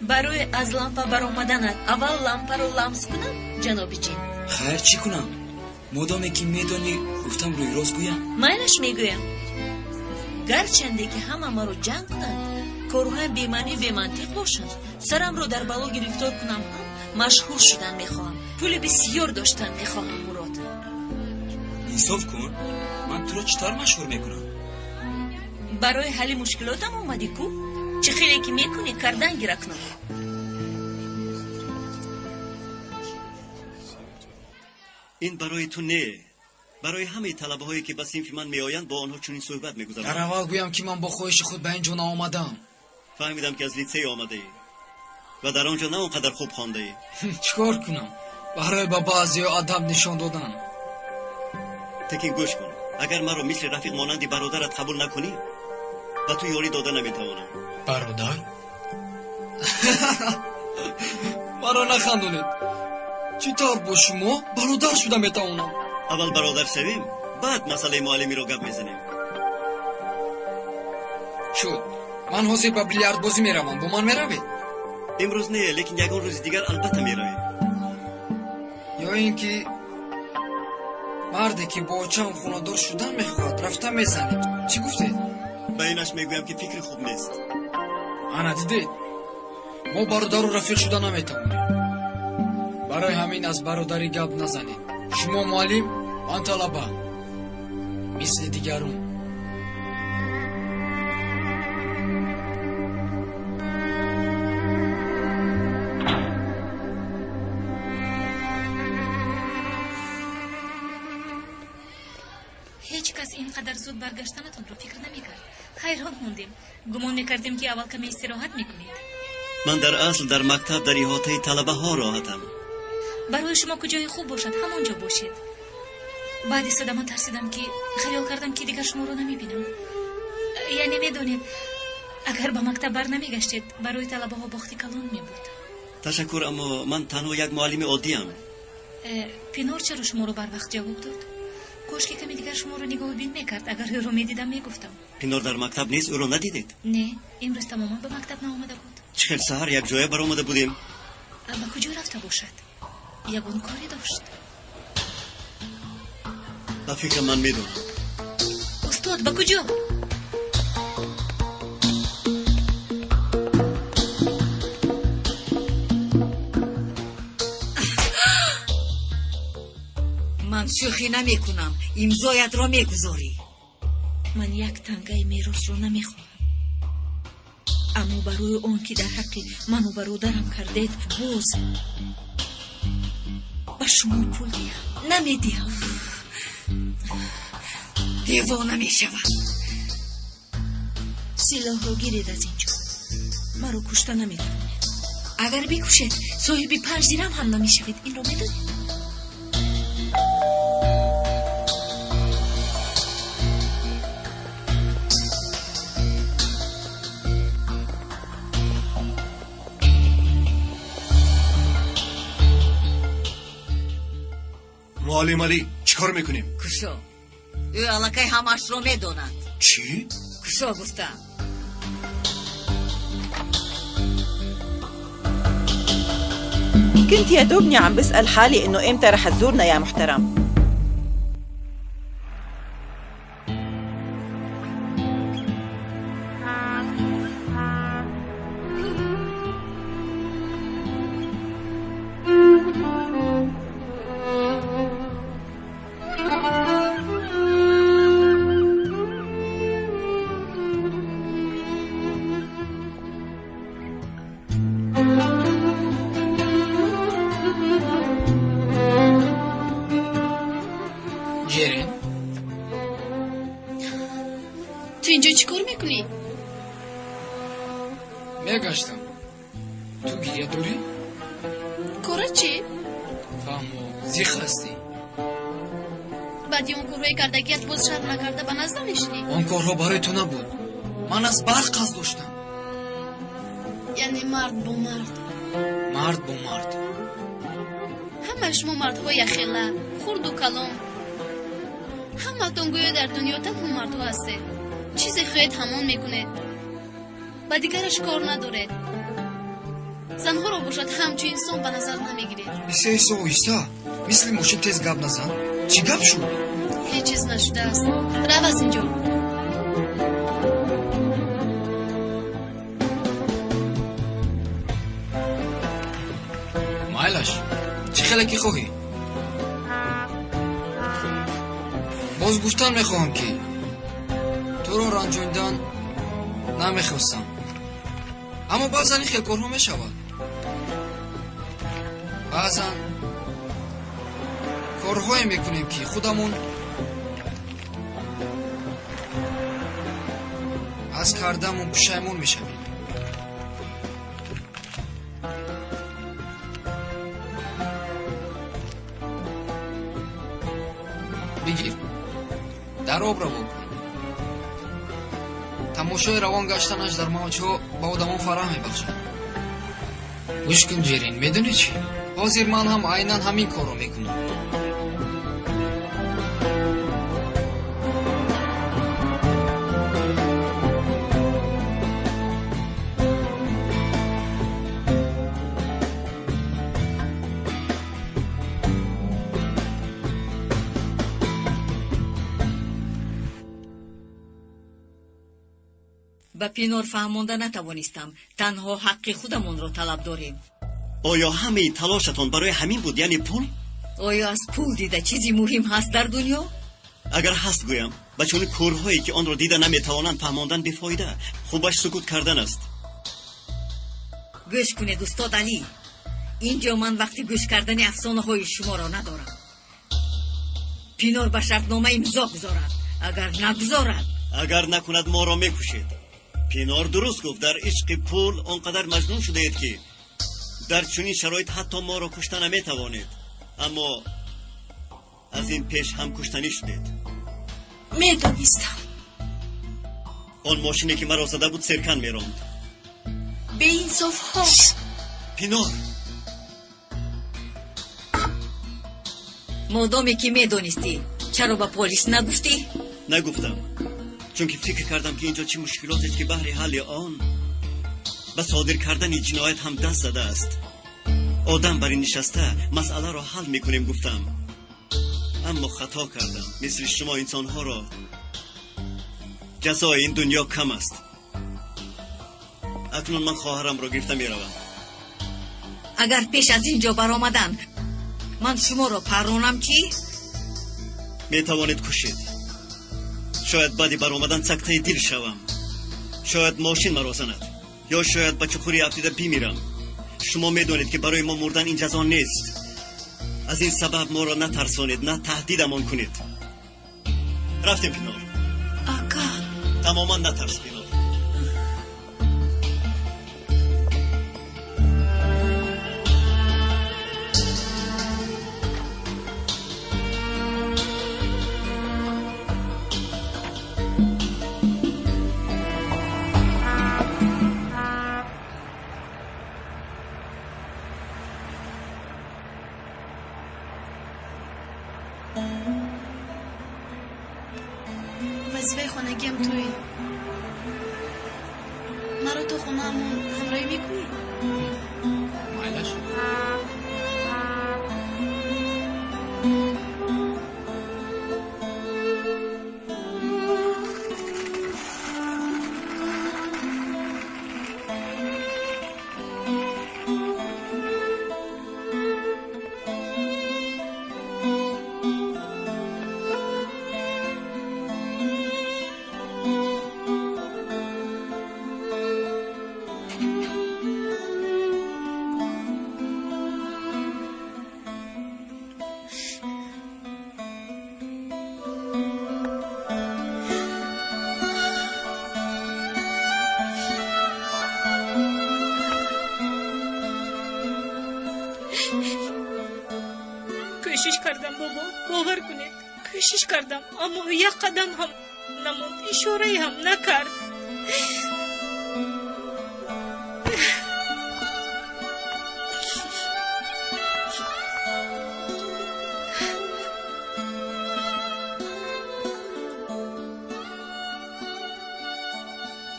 برای از لامپا بر اومدنت اول لامپا رو لمس کنم جناب جین. خیر چی کنم؟ مادامی که میدانی گفتم روی راست گویم. مایلش میگویم. گرچنده که همه ما رو جنگ کنند کارهای بیمانی بیمنطق باشند سرم رو در بلا گرفتار کنم هم مشهور شدن میخواهم پول بسیار داشتن میخواهم مراد. انصاف کن من تو رو چطور مشهور میکنم؟ برای حل مشکلاتم اومدی کو؟ چه خیلی که میکنی کردن گیرک نکن. این برای تو نه، برای همه طلبه هایی که به صنف من میآیند با آنها چنین صحبت میگذارم. در اول گویم که من با خواهش خود به اینجا آمدم. فهمیدم که از لیسه آمده ای و در آنجا نه اونقدر خوب خوانده ای. چیکار کنم؟ برای با بعضی ادب نشان دادن. تکین گوش کن، اگر مرا مثل رفیق مانندی برادرت قبول نکنی به تو یاری داده نمیتوانم. برادر؟ مرا نخندونید. چطور با شما برادر شده میتوانم؟ اول برادر شویم بعد مسئله معلمی رو گپ میزنیم. شد من حاضر با بیلیارد بازی میروم. با من میروید؟ امروز نه لیکن یکان روز دیگر البته میرویم. یا اینکه مردی که با چند خونه‌دار شدن میخواد رفتن میزنید. چی گفتید؟ به اینش میگویم که فکر خوب نیست. انا دیدید ما برادر و رفیق شدن نمیتوانیم. برای همین از برادری گپ نزنید. شما معلم من طلبه مثل دیگرون. هیچ کس اینقدر زود برگشتنتون رو فکر نمیکرد. حیران موندیم. گمان میکردیم که اول کمی استراحت میکنید. من در اصل در مکتب در احاطه طلبه ها راحتم. برای شما کجای خوب باشد همانجا باشید. بعد صدام ترسیدم که خیال کردم که دیگر شما رو نمیبینم. یعنی میدونید اگر با مکتب بر نمیگشتید برای طلبه ها باختی کلان میبود. تشکر اما من تنها یک معلم عادی ام. پینور چرا شما رو بر وقت جواب داد؟ کاش که کمی دیگر شما رو نگاه بین میکرد. اگر او رو میدیدم میگفتم. پینور در مکتب نیست؟ او رو ندیدید؟ نه امروز تماما به مکتب نآمده بود. چه سحر یک جای بر آمده بودیم. به کجا رفته باشد؟ یگان کاری داشت. به فکر من میدونم. استاد به کجا؟ من شوخی نمی کنم. امضایت را میگذاری. من یک تنگه میراث رو نمیخواهم. اما برای اون که در حق من و برادرم کردید باز به شما پول دیم نمیدیم. دیوانه میشوم. سلاح رو گیرید از اینجا. من رو کشته نمیتونید. اگر بکشید صاحب 5 درم هم نمیشوید. این رو میدونید؟ معلم علی چیکار میکنیم؟ کشو. او علاقه همش رو میدوند. چی؟ کشو گفتم. كنت يا دوبني عم بسأل حالي إنه إمتى رح تزورنا يا محترم. мегаштам. Ту гирья дорӣ? кора чӣ? фаҳмо, зиқ ҳастӣ. баъди он корҳои кардагият боз шарм накарда ба наздам мешинӣ? Он корҳо барои ту набуд. Ман аз барқ қасд доштам. яъне мард бо мард. Мард бо мард. ҳамаи шумо мардҳои яхела хурду калон, ҳаматон гӯё дар дунё танҳо мардҳо ҳастед. чизе хоҳед ҳамон мекунед, ба дигараш кор надоред. занҳоро бошад ҳамчун инсон ба назар намегиред. исо оҳиста, мисли мошин тез гап назан. чӣ гап шуд? ҳеҷ чиз нашудааст. рав аз инҷо. майлаш, чӣ хеле ки хоҳӣ? боз гуфтан мехоҳам ки туро ранҷонидан намехостам, аммо баъзан ин хел корҳо мешавад. баъзан корҳое мекунем ки худамон аз кардамон пушаймон мешавем. бигир, дар обро бокун. тамошои равон гаштанаш дар мавҷҳо ба одамон фараҳ мебахшад. гӯш кун ҷерин, медонӣ чӣ? ҳозир ман ҳам айнан ҳамин корро мекунам. ба пинор фаҳмонда натавонистам. танҳо ҳаққи худамонро талаб дорем. оё ҳамаи талошатон барои ҳамин буд, яъне пул? оё аз пул дида чизи муҳим ҳаст дар дунё? агар ҳаст гӯям, ба чунӣ кӯрҳое ки онро дида наметавонанд фаҳмондан бефоида. хубаш сукут кардан аст. гӯш кунед устод алӣ, инҷо ман вақти гӯш кардани афсонаҳои шуморо надорам. пинор ба шартнома имзо гузорад. агар нагузорад, агар накунад моро мекушед. пинор дуруст гуфт, дар ишқи пул он қадар маҷнун шудаед ки дар чунин шароит ҳатто моро кушта наметавонед. аммо аз ин пеш ҳам куштанӣ шудед. медонистам. он мошине ки маро зада буд серкан меронд. беинсофҳо. пинор, модоме ки медонистӣ, чаро ба полис нагуфтӣ? нагуфтам, чунки фикр кардам ки инҷо чӣ мушкилотест ки баҳри ҳалли он ба содир кардани ҷиноят ҳам даст задааст. одам бар ин нишаста масъаларо ҳал мекунем гуфтам, аммо хато кардам. мисли шумо инсонҳоро ҷазои ин дунё кам аст. акнун ман хоҳарамро гирифта меравам. агар пеш аз инҷо баромадан ман шуморо парронам чӣ? метавонед кушед. шояд баъди баромадан сактаи дил шавам. шояд мошин маро занад, ё шояд ба чуқури афтида бимирам. шумо медонед ки барои мо мурдан ин ҷазо нест. аз ин сабаб моро натарсонед, на таҳдидамон кунед. рафтем пинор. ака, тамоман натарс пинор. вазифаи хонагиам туи. маро то хонаамон ҳамроҳӣ мекунӣ? майлаш. کوشش کردم بابا، باور کنید کوشش کردم، اما یک قدم هم نموند، اشاره هم نکرد.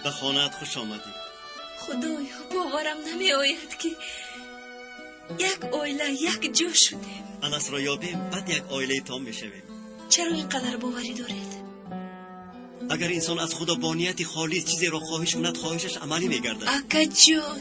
به خانه‌ات خوش آمدی. خدایا باورم نمی آید که یک عائله یک جا شدیم. انس را یابیم بعد یک عائله تام میشویم. چرا اینقدر باوری دارید؟ اگر انسان از خدا با نیت خالص چیزی را خواهش کند خواهشش عملی میگردد. اکا جان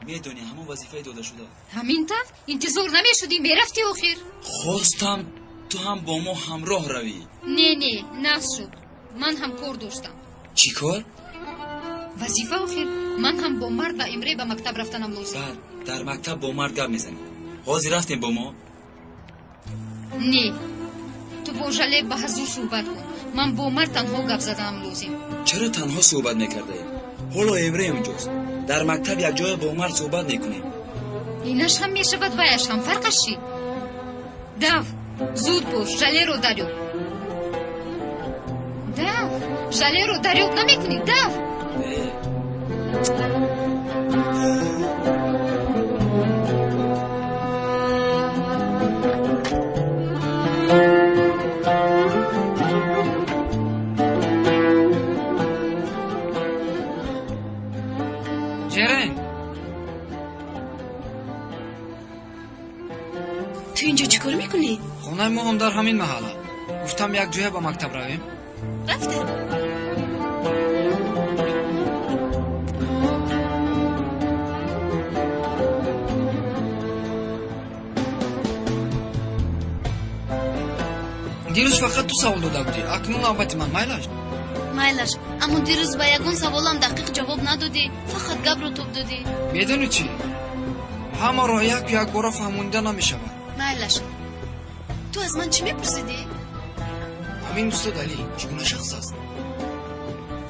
میدونی همون وظیفه داده شده. همین طور انتظار نمیشدی میرفتی آخر؟ خواستم تو هم با ما همراه روی. نه نشد، من هم کار داشتم. چی کار؟ وظیفه آخر من هم با مرد و امره به مکتب رفتنم لازم. بعد در مکتب با مرد گپ میزنی. حاضر رفتیم با ما؟ نه تو با جله به حضور صحبت کن، من با مرد تنها گپ زدنم لازم. چرا تنها صحبت میکرده؟ حالا امره اونجاست، در مکتب یک جای با مرد صحبت میکنیم. اینش هم میشود ویش هم فرقش چی؟ دو زود باش، جله رو دریاب. دو جله رو دریاب نمیکنی. دو تو اینجا چیکار میکنی؟ خونه ما هم در همین محله. گفتم یک جای با مکتب رویم. رفته. دیروز فقط تو سوال داده بودی، اکنون نوبت من. مایلش اما دیروز با یگون سوالم دقیق جواب ندادی، فقط گپ رو توپ دادی. میدونی چی؟ همه را یک بار فهمونده نمیشود. مایلش تو از من چی میپرسیدی؟ همین استاد علی چگونه شخص است؟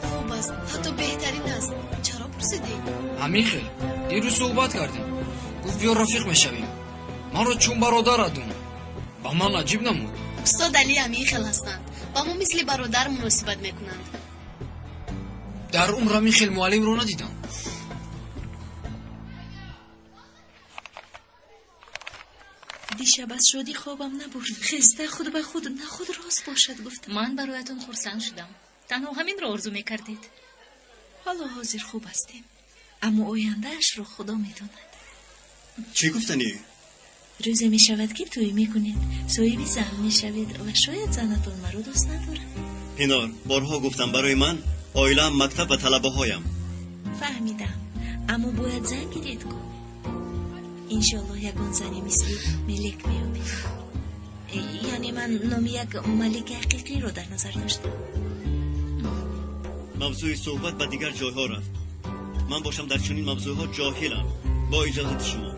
خوب است، حتی بهترین است. چرا پرسیدی؟ همین خیلی دیروز صحبت کردیم، گفت بیا رفیق میشویم. من رو چون برادر دون با من عجیب نمود. استاد علی همین خیلی هستند، با ما مثل برادر مناسبت میکنند. در عمرم این خیلی معلم رو ندیدم. دیشب از شادی خوابم نبرد. خسته خود به خود نه خود راست باشد گفتم. من برایتون خرسند شدم، تنها همین را آرزو میکردید. حالا حاضر خوب هستیم، اما آیندهش رو خدا میداند. چی گفتنی؟ روزی می شود که توی میکنید، صاحبی زن می شوید و شاید زنتون مرا دوست ندارد. پینار بارها گفتم برای من عائله مکتب و طلبه هایم. فهمیدم، اما باید زن گیرید کن. انشالله یکان زنی مثل ملک میابید. یعنی من نام یک ملک حقیقی رو در نظر داشتم. موضوع صحبت به دیگر جایها رفت. من باشم در چنین موضوعها جاهلم. با اجازت شما.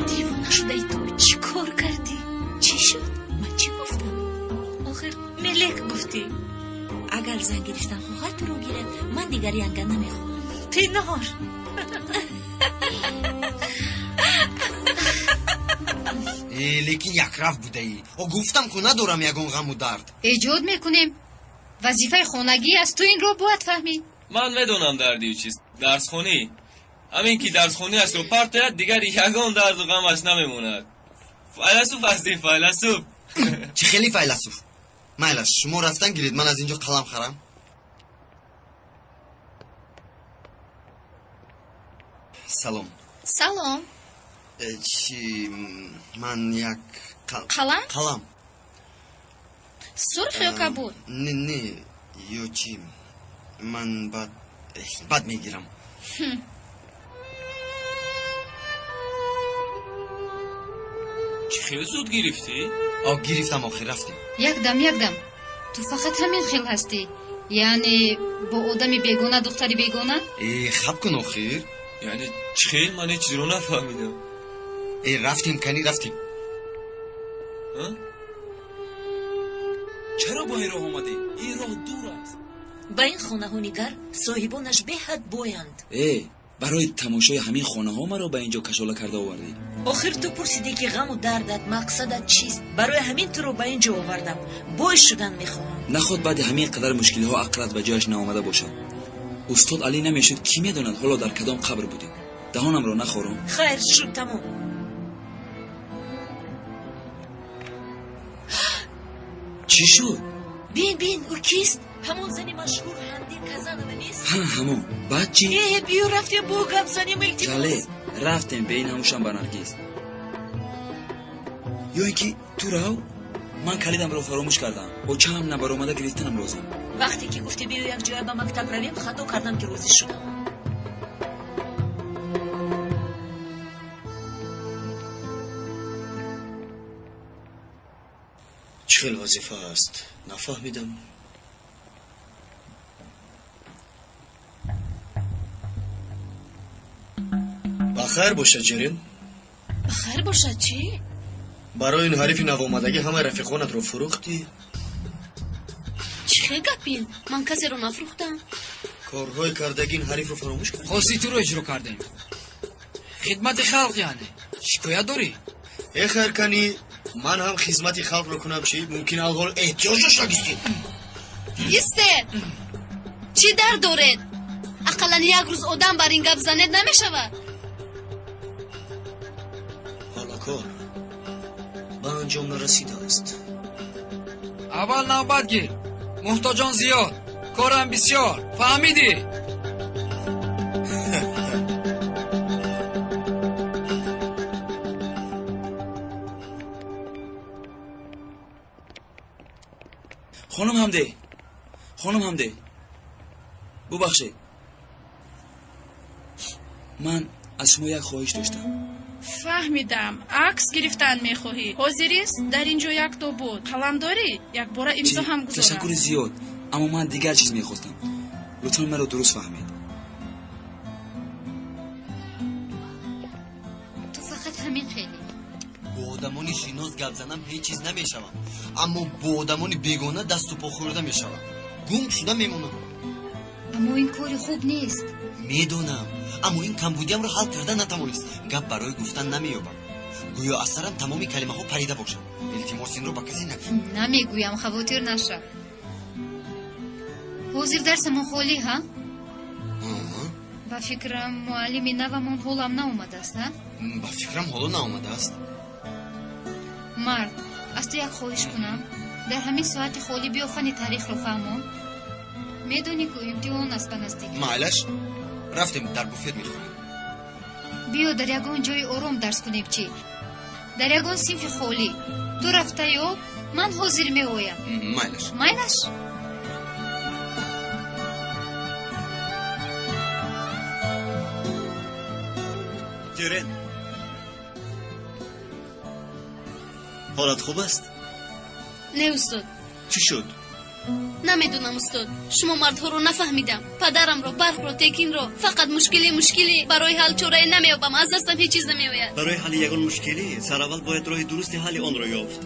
دیوانه شده ای تو، چی کار کردی؟ چی شد؟ من چی گفتم؟ آخر ملک گفتی. اگر زن گرفتن خواهد تو رو گیرد، من دیگر ینگن نمیخوام. پینار لیکن یک رفت بوده ای و گفتم که ندارم یگان غم و درد. ایجاد میکنیم وظیفه خانگی است، تو این رو باید فهمی. من میدونم دردی چیست. درس خونی. همین که درس خونی است و پرت دیگر یگان درد و غمش نمیموند. فیلسوف هستی فیلسوف. چی خیلی فیلسوف. مایلش شما رفتن گیرید، من از اینجا قلم خرم. سلام. سلام. چی من یک قلم سرخ یا کبود؟ نه یا چی من بد میگیرم. چی خیلی زود گرفتی؟ گرفتم آخر رفتیم. یک دم تو فقط همین خیل هستی، یعنی با آدمی بیگانه دختری بیگانه؟ خب کن آخر. یعنی چی خیل؟ من هیچ رو نفهمیدم. رفتیم کنی رفتیم. چرا با این راه آمده؟ این راه دور است. با این خانه ها نگر صاحبانش به حد بایند. برای تماشای همین خانه ها مرا به اینجا کشاله کرده آوردی. آخر تو پرسیدی که غم و دردت مقصدت چیست؟ برای همین تو رو به اینجا آوردم. باعث شدن میخواهم. نخود بعد همین قدر مشکلی ها عقلت به جایش نآمده باشد. استاد علی نمیشد کی میداند حالا در کدام قبر بودیم. دهانم را نخورم. خیر شد تمام. چی شد؟ بین او کیست؟ همون زنی مشهور هندی کزنم نیست؟ همون. بعد چی؟ بیو رفتی با گپ زنیم التماس. جله رفتیم به این هموشم به نرگیز. یا اینکه تو راو من کلیدم رو فراموش کردم و چم نبر اومده گرفتنم لازم. وقتی که گفتی بیو یک جای به مکتب رویم خطا کردم که روزی شدم. چه وظیفه است؟ نفهمیدم. بخیر باشد جرین. بخیر باشد چی؟ برای این حریف نوآمدگی همه رفیقانت رو فروختی؟ چه گپین؟ من کسی رو نفروختم. کارهای کردگی این حریف رو فراموش کردی؟ خواستی تو رو اجرا کردیم. خدمت خلق یعنی شکایت داری؟ خیر کنی من هم خدمت خلق رو کنم چی؟ ممکن الحال احتیاجش نگیستی. ایسته چی در دارد؟ اقلا یک روز آدم بر این گپ زند نمیشود. حالا کار به انجام نرسیده است. اول نوبت گیر. محتاجان زیاد، کارم بسیار. فهمیدی؟ خانم همده ببخشید. من از شما یک خواهش داشتم. فهمیدم عکس گرفتن میخواهی. حاضریست در اینجا یک دو بود. قلم داری؟ یک بار امضا هم گذارم. تشکر زیاد، اما من دیگر چیز میخواستم. لطفا مرا درست فهمید. تو فقط همین خیلی. با آدمان شیناز گپ زنم هیچ چیز نمیشوم، اما با آدمان بیگانه دست و پا خورده میشوم. گم شده میمونم. اما این کار خوب نیست. میدونم، اما این کمبودیم رو حل کرده نتوانست. گپ برای گفتن نمییابم. گویا از سرم تمامی کلمه ها پریده باشد. التماس این رو با کسی نکن. نمیگویم، خواطر نشه. حاضر درس ما خالی ها؟ با فکرم معلمی نومون حالم ناومده است ها؟ با فکرم حالا ناومده است. مرد، از تو یک خواهش کنم. در همین ساعت خالی بیا فن تاریخ رو فهمون. میدونی که امتحان است به نزدیک. معلش رفتیم در بوفت میخوریم. بیا در یگان جای آرام درس کنیم چی؟ در یگان صنف خالی. تو رفته یا من حاضر میآیم. مایلش جرین حالت خوب است؟ نه استاد. چی شد؟ نمیدونم استاد. شما مردها رو نفهمیدم. پدرم رو، برق رو، تکین رو. فقط مشکلی برای حل چاره نمیابم. از دستم هیچ چیز نمیآید. برای حل یگان مشکلی سر اول باید راه درست حل آن را یافت.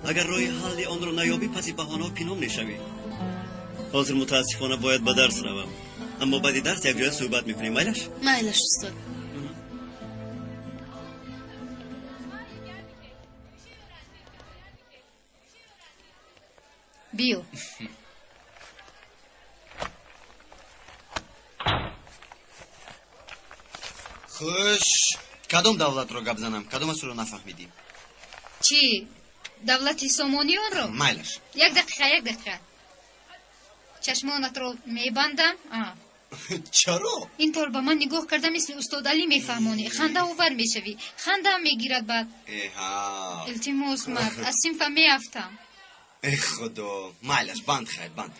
اگر راه حل آن را نیابی پس بهانه پنهان میشوی. حاضر متاسفانه باید به درس روم، اما بعد درس یک جای صحبت میکنیم. مایلش مایلش استاد. بیو خوش کدوم دولت رو گپ زنم کدومش رو نفهمیدیم چی؟ دولت سومونیون رو؟ مایلش یک دقیقه چشمانت رو میبندم چرا؟ اینطور به من نگاه کرده مثل استاد علی میفهمونی خنده آور میشوی خنده هم میگیرد بعد ایها التماس مرد از صنف میافتم ای خدا مایلش بند خیر بند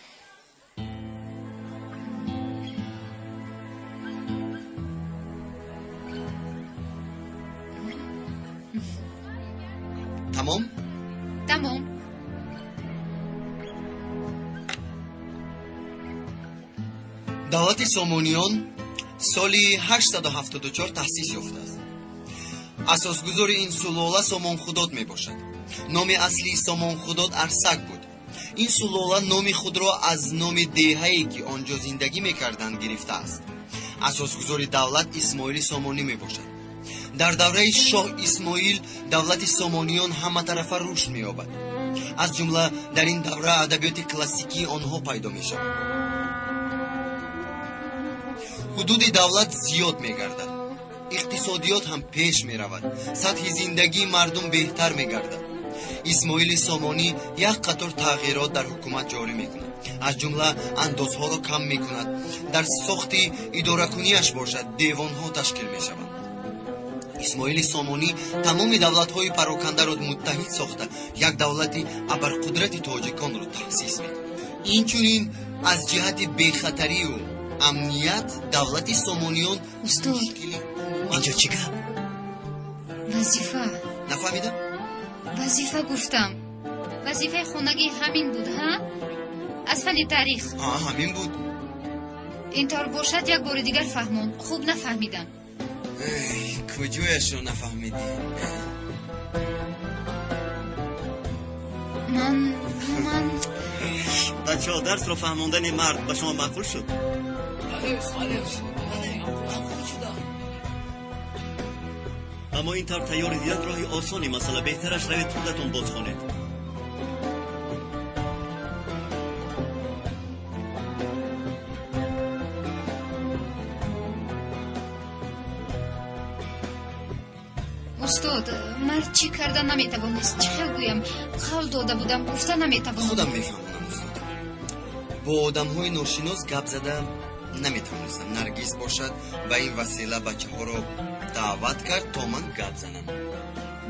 تمام؟ تمام دولت سومونیون سالی 874 تأسیس یافته است. اساسگذار این سلوله سومون خداد می باشد. نام اصلی سومون خداد ارسک بود. این سلوله نام خود را از نام دهه‌ای که آنجا زندگی می‌کردند گرفته است. اساسگذار دولت اسماعیل سومونی می باشد. در دوره شاه اسماعیل دولت سومونیون همه طرفه رشد می‌یابد. از جمله در این دوره ادبیات کلاسیکی آنها پیدا می‌شود. حدود دولت زیاد می‌گردد. اقتصادیات هم پیش می‌رود. سطح زندگی مردم بهتر می‌گردد. اسماعیل سومونی یک قطار تغییرات در حکومت جاری می‌کند. از جمله اندازها را کم می‌کند. در ساخت اداره‌کنیش باشد دیوان‌ها تشکیل می‌شوند. اسماعیل سومونی تمام دولت‌های پراکنده را متحد ساخته یک دولت ابرقدرت تاجیکان را تأسیس می‌کند. اینچنین از جهت بی‌خطری و امنیت دولت سومونیون استاد اینجا چی گفت؟ وظیفه نفهمیدم؟ وظیفه گفتم وظیفه خونگی همین بود ها؟ از فن تاریخ همین بود اینطور باشد یک بار دیگر فهمون خوب نفهمیدم کجایش رو نفهمیدی؟ من بچه ها درس رو فهموندن مرد به شما معقول شد؟ اما این طور تیار دیدن راهی آسانی مسئله بهترش روید خودتون باز کنید استاد مرد چی کرده نمیتوانست چه گویم خال داده بودم گفته نمیتوانم خودم میفهمم استاد با آدم‌های ناشناس گپ زده نمیتوانستم نرگس باشد و این وسیله بچه‌ها رو دعوت کرد تا من گپ زنم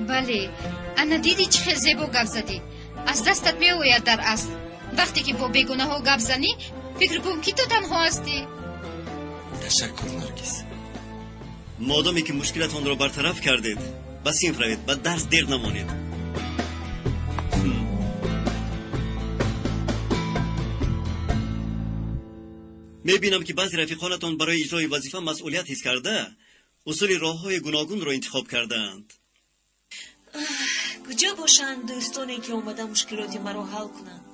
بله انا دیدی چه زیبا گپ زدی از دستت میآید در اصل وقتی که با بیگانه ها گپ زنی فکر کن که تو تنها هستی تشکر نرگس مادامی که مشکلتان را برطرف کردید به صنف روید به درس دیر نمانید میبینم که بعضی رفیقانتان برای اجرای وظیفه مسئولیت حس کرده اصول راه های گوناگون را انتخاب کردند کجا باشند دوستانی که اومده مشکلات مرا حل کنند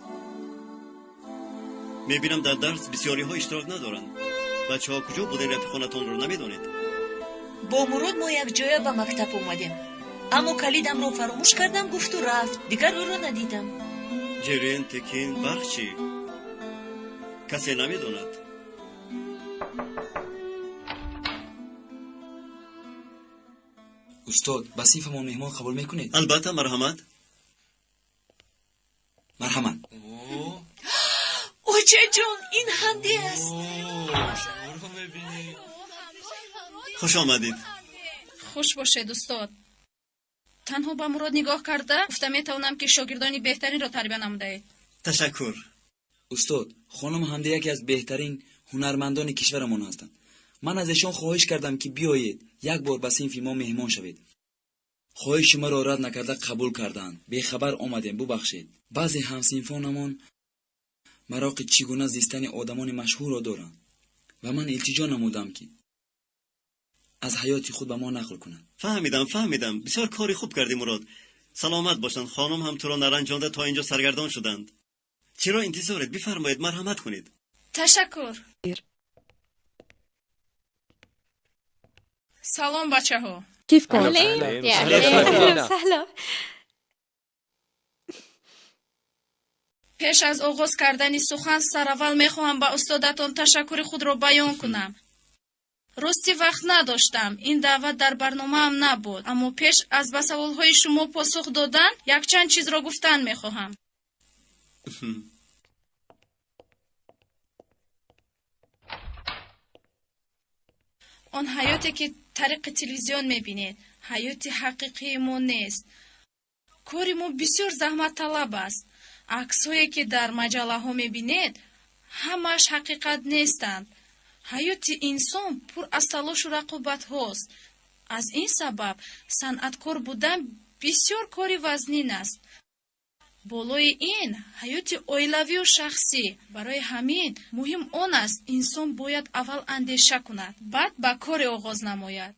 میبینم در درس بسیاری ها اشتراک ندارند بچه ها کجا بودن رفیقانتان را نمیدانید با مراد ما یک جای به مکتب اومدیم اما کلیدم رو فراموش کردم گفت و رفت دیگر او را ندیدم جرین تکین بخشی کسی نمیداند استاد به صنفمون مهمان قبول میکنید؟ البته مرحمت مرحمت اوچه جون این هندی است خوش آمدید خوش باشید استاد تنها به مراد نگاه کرده گفته میتونم که شاگردانی بهترین را تربیت نمودید تشکر استاد خانم حمده یکی از بهترین هنرمندان کشورمان هستند من از ایشان خواهش کردم که بیایید یک بار به صنف ما مهمان شوید خواهش شما را رد نکرده قبول کردند بیخبر آمدیم ببخشید بعضی همصنفانمان مراق چگونه زیستن آدمان مشهور را دارند و من التجا نمودم که از حیات خود به ما نقل کنند فهمیدم بسیار کاری خوب کردی مراد سلامت باشند خانم هم تو را نرنجانده تا اینجا سرگردان شدند چرا انتظارت بفرمایید مرحمت کنید تشکر سلام بچه ها كيف كون؟ أهلا سهلا пеш аз оғоз кардани сухан сараввал мехоҳам ба устодатон ташаккури худро баён кунам. рости вақт надоштам, ин даъват дар барномаам набуд, аммо пеш аз ба саволҳои шумо посух додан якчанд чизро гуфтан мехоҳам. он ҳаёте ки тариқи телевизион мебинед ҳаёти ҳақиқии мо нест. кори мо бисёр заҳматталаб аст. аксҳое ки дар маҷаллаҳо мебинед ҳамааш ҳақиқат нестанд. ҳаёти инсон пур аз талошу рақобатҳост. аз ин сабаб санъаткор будан бисёр кори вазнин аст. болои ин ҳаёти оилавию шахсӣ. барои ҳамин муҳим он аст инсон бояд аввал андеша кунад, баъд ба коре оғоз намояд.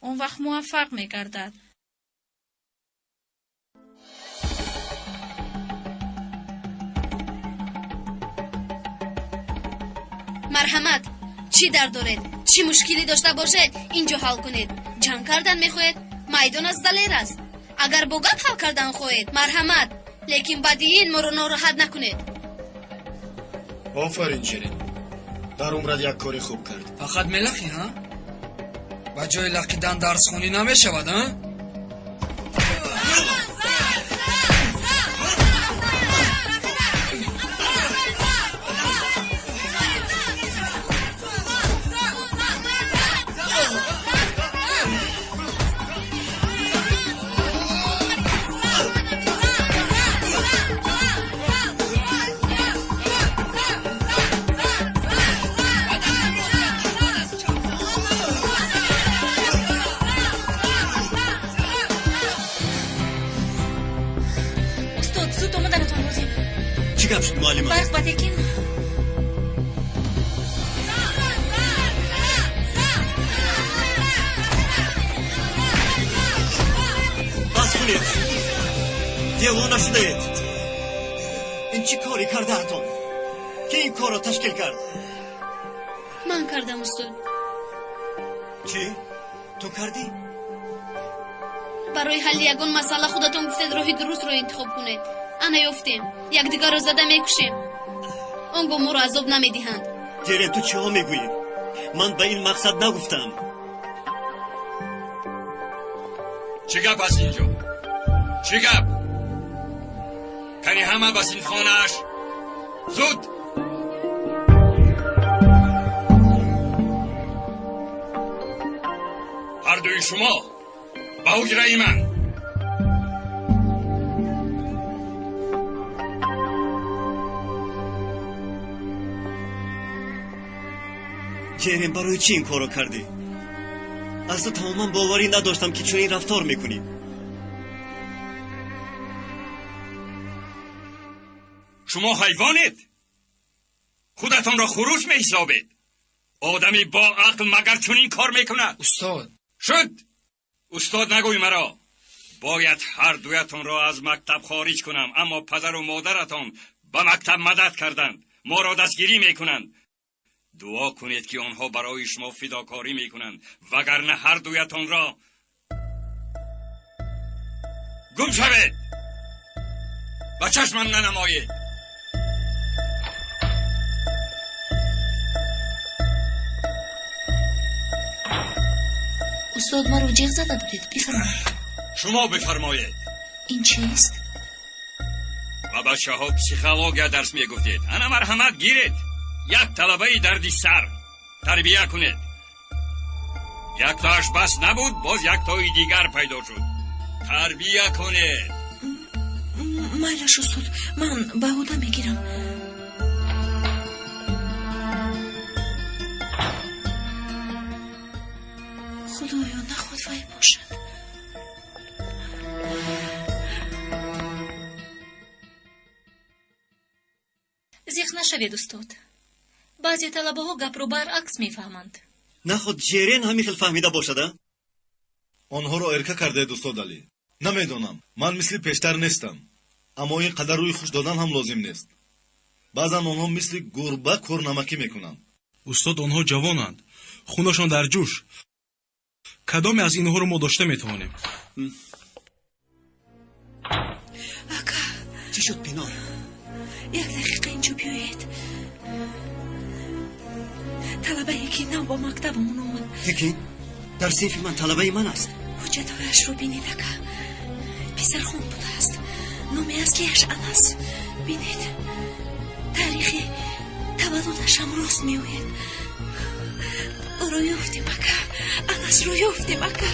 он вақт муваффақ мегардад. марҳамат, чӣ дард доред? чӣ мушкиле дошта бошед, инҷо ҳал кунед. ҷанг кардан мехоҳед? майдон аз далер аст. агар бо гап ҳал кардан хоҳед, марҳамат, лекин бадиин моро нороҳат накунед. офарин ширин, дар умрат як кори хуб кард. фақат мелахӣ, ҳа? ба ҷои лақидан дарсхонӣ намешавад, ҳа? چی گپ شد معلم؟ برق با تکین بس کنید، دیوانه شده اید. این چی کاری کرده اتون؟ که این کار رو تشکیل کرد؟ من کردم استاد. چی؟ تو کردی؟ برای حل یگان مسئله خودتون گفتید راهی درست رو انتخاب کنید. انا یافتیم یکدیگر رو زده میکشیم، آنگاه ما رو عذاب نمیدهند. جرین تو چه ها میگویی؟ من به این مقصد نگفتم. چی گپ هست اینجا؟ چی گپ؟ کنی همه بس این خانهش زود. هر دوی شما به حجره من. جرین برای چی این کارو کردی؟ اصلا تماما باوری نداشتم که چون این رفتار میکنی. شما حیوانید؟ خودتان را خروس میحسابید؟ آدمی با عقل مگر چون این کار میکند؟ استاد شد! استاد نگوی مرا. باید هر دویتان را از مکتب خارج کنم، اما پدر و مادرتان به مکتب مدد کردند، ما را دستگیری میکنند. دعا کنید که آنها برای شما فداکاری میکنند، وگرنه هر دویتان را گم شوید، به چشمم ننمایید. استاد ما رو جیغ زده بودید، بفرمایید. شما بفرمایید. این چیست؟ و بچه ها پسیخولوژیا درس میگفتید. انا مرحمت گیرید، یک طلبه دردی سر تربیه کنید. یک تاش بس نبود، باز یک تای دیگر پیدا شد. تربیه کنید. مایلش استاد، من بهوده میگیرم. خدایا نخواد وای باشد. زیخ نشوید استاد. بعضی طلبه ها گپ رو برعکس میفهمند. نخود جرین همین خیل فهمیده باشد. آنها رو ارکه کرده استاد علی. نمیدونم، من مثل پیشتر نیستم، اما این قدر روی خوش دادن هم لازم نیست. بعضا آنها مثل گربه کورنمکی میکنند. استاد آنها جوانند، خونشان در جوش. کدامی از اینها رو ما داشته میتوانیم؟ چی شد پینار؟ یک دقیقه اینجا بیایید. طلبه یکی نو با مکتبمون اومد. یکی؟ در صنف من طلبه من است. حجتهایش رو بینید اکا. پسر خون بوده است. نومی از کیش انس. بینید تاریخی تولدش هم راست میوید. او رو یفتیم اکا. انس رو یفتیم اکا.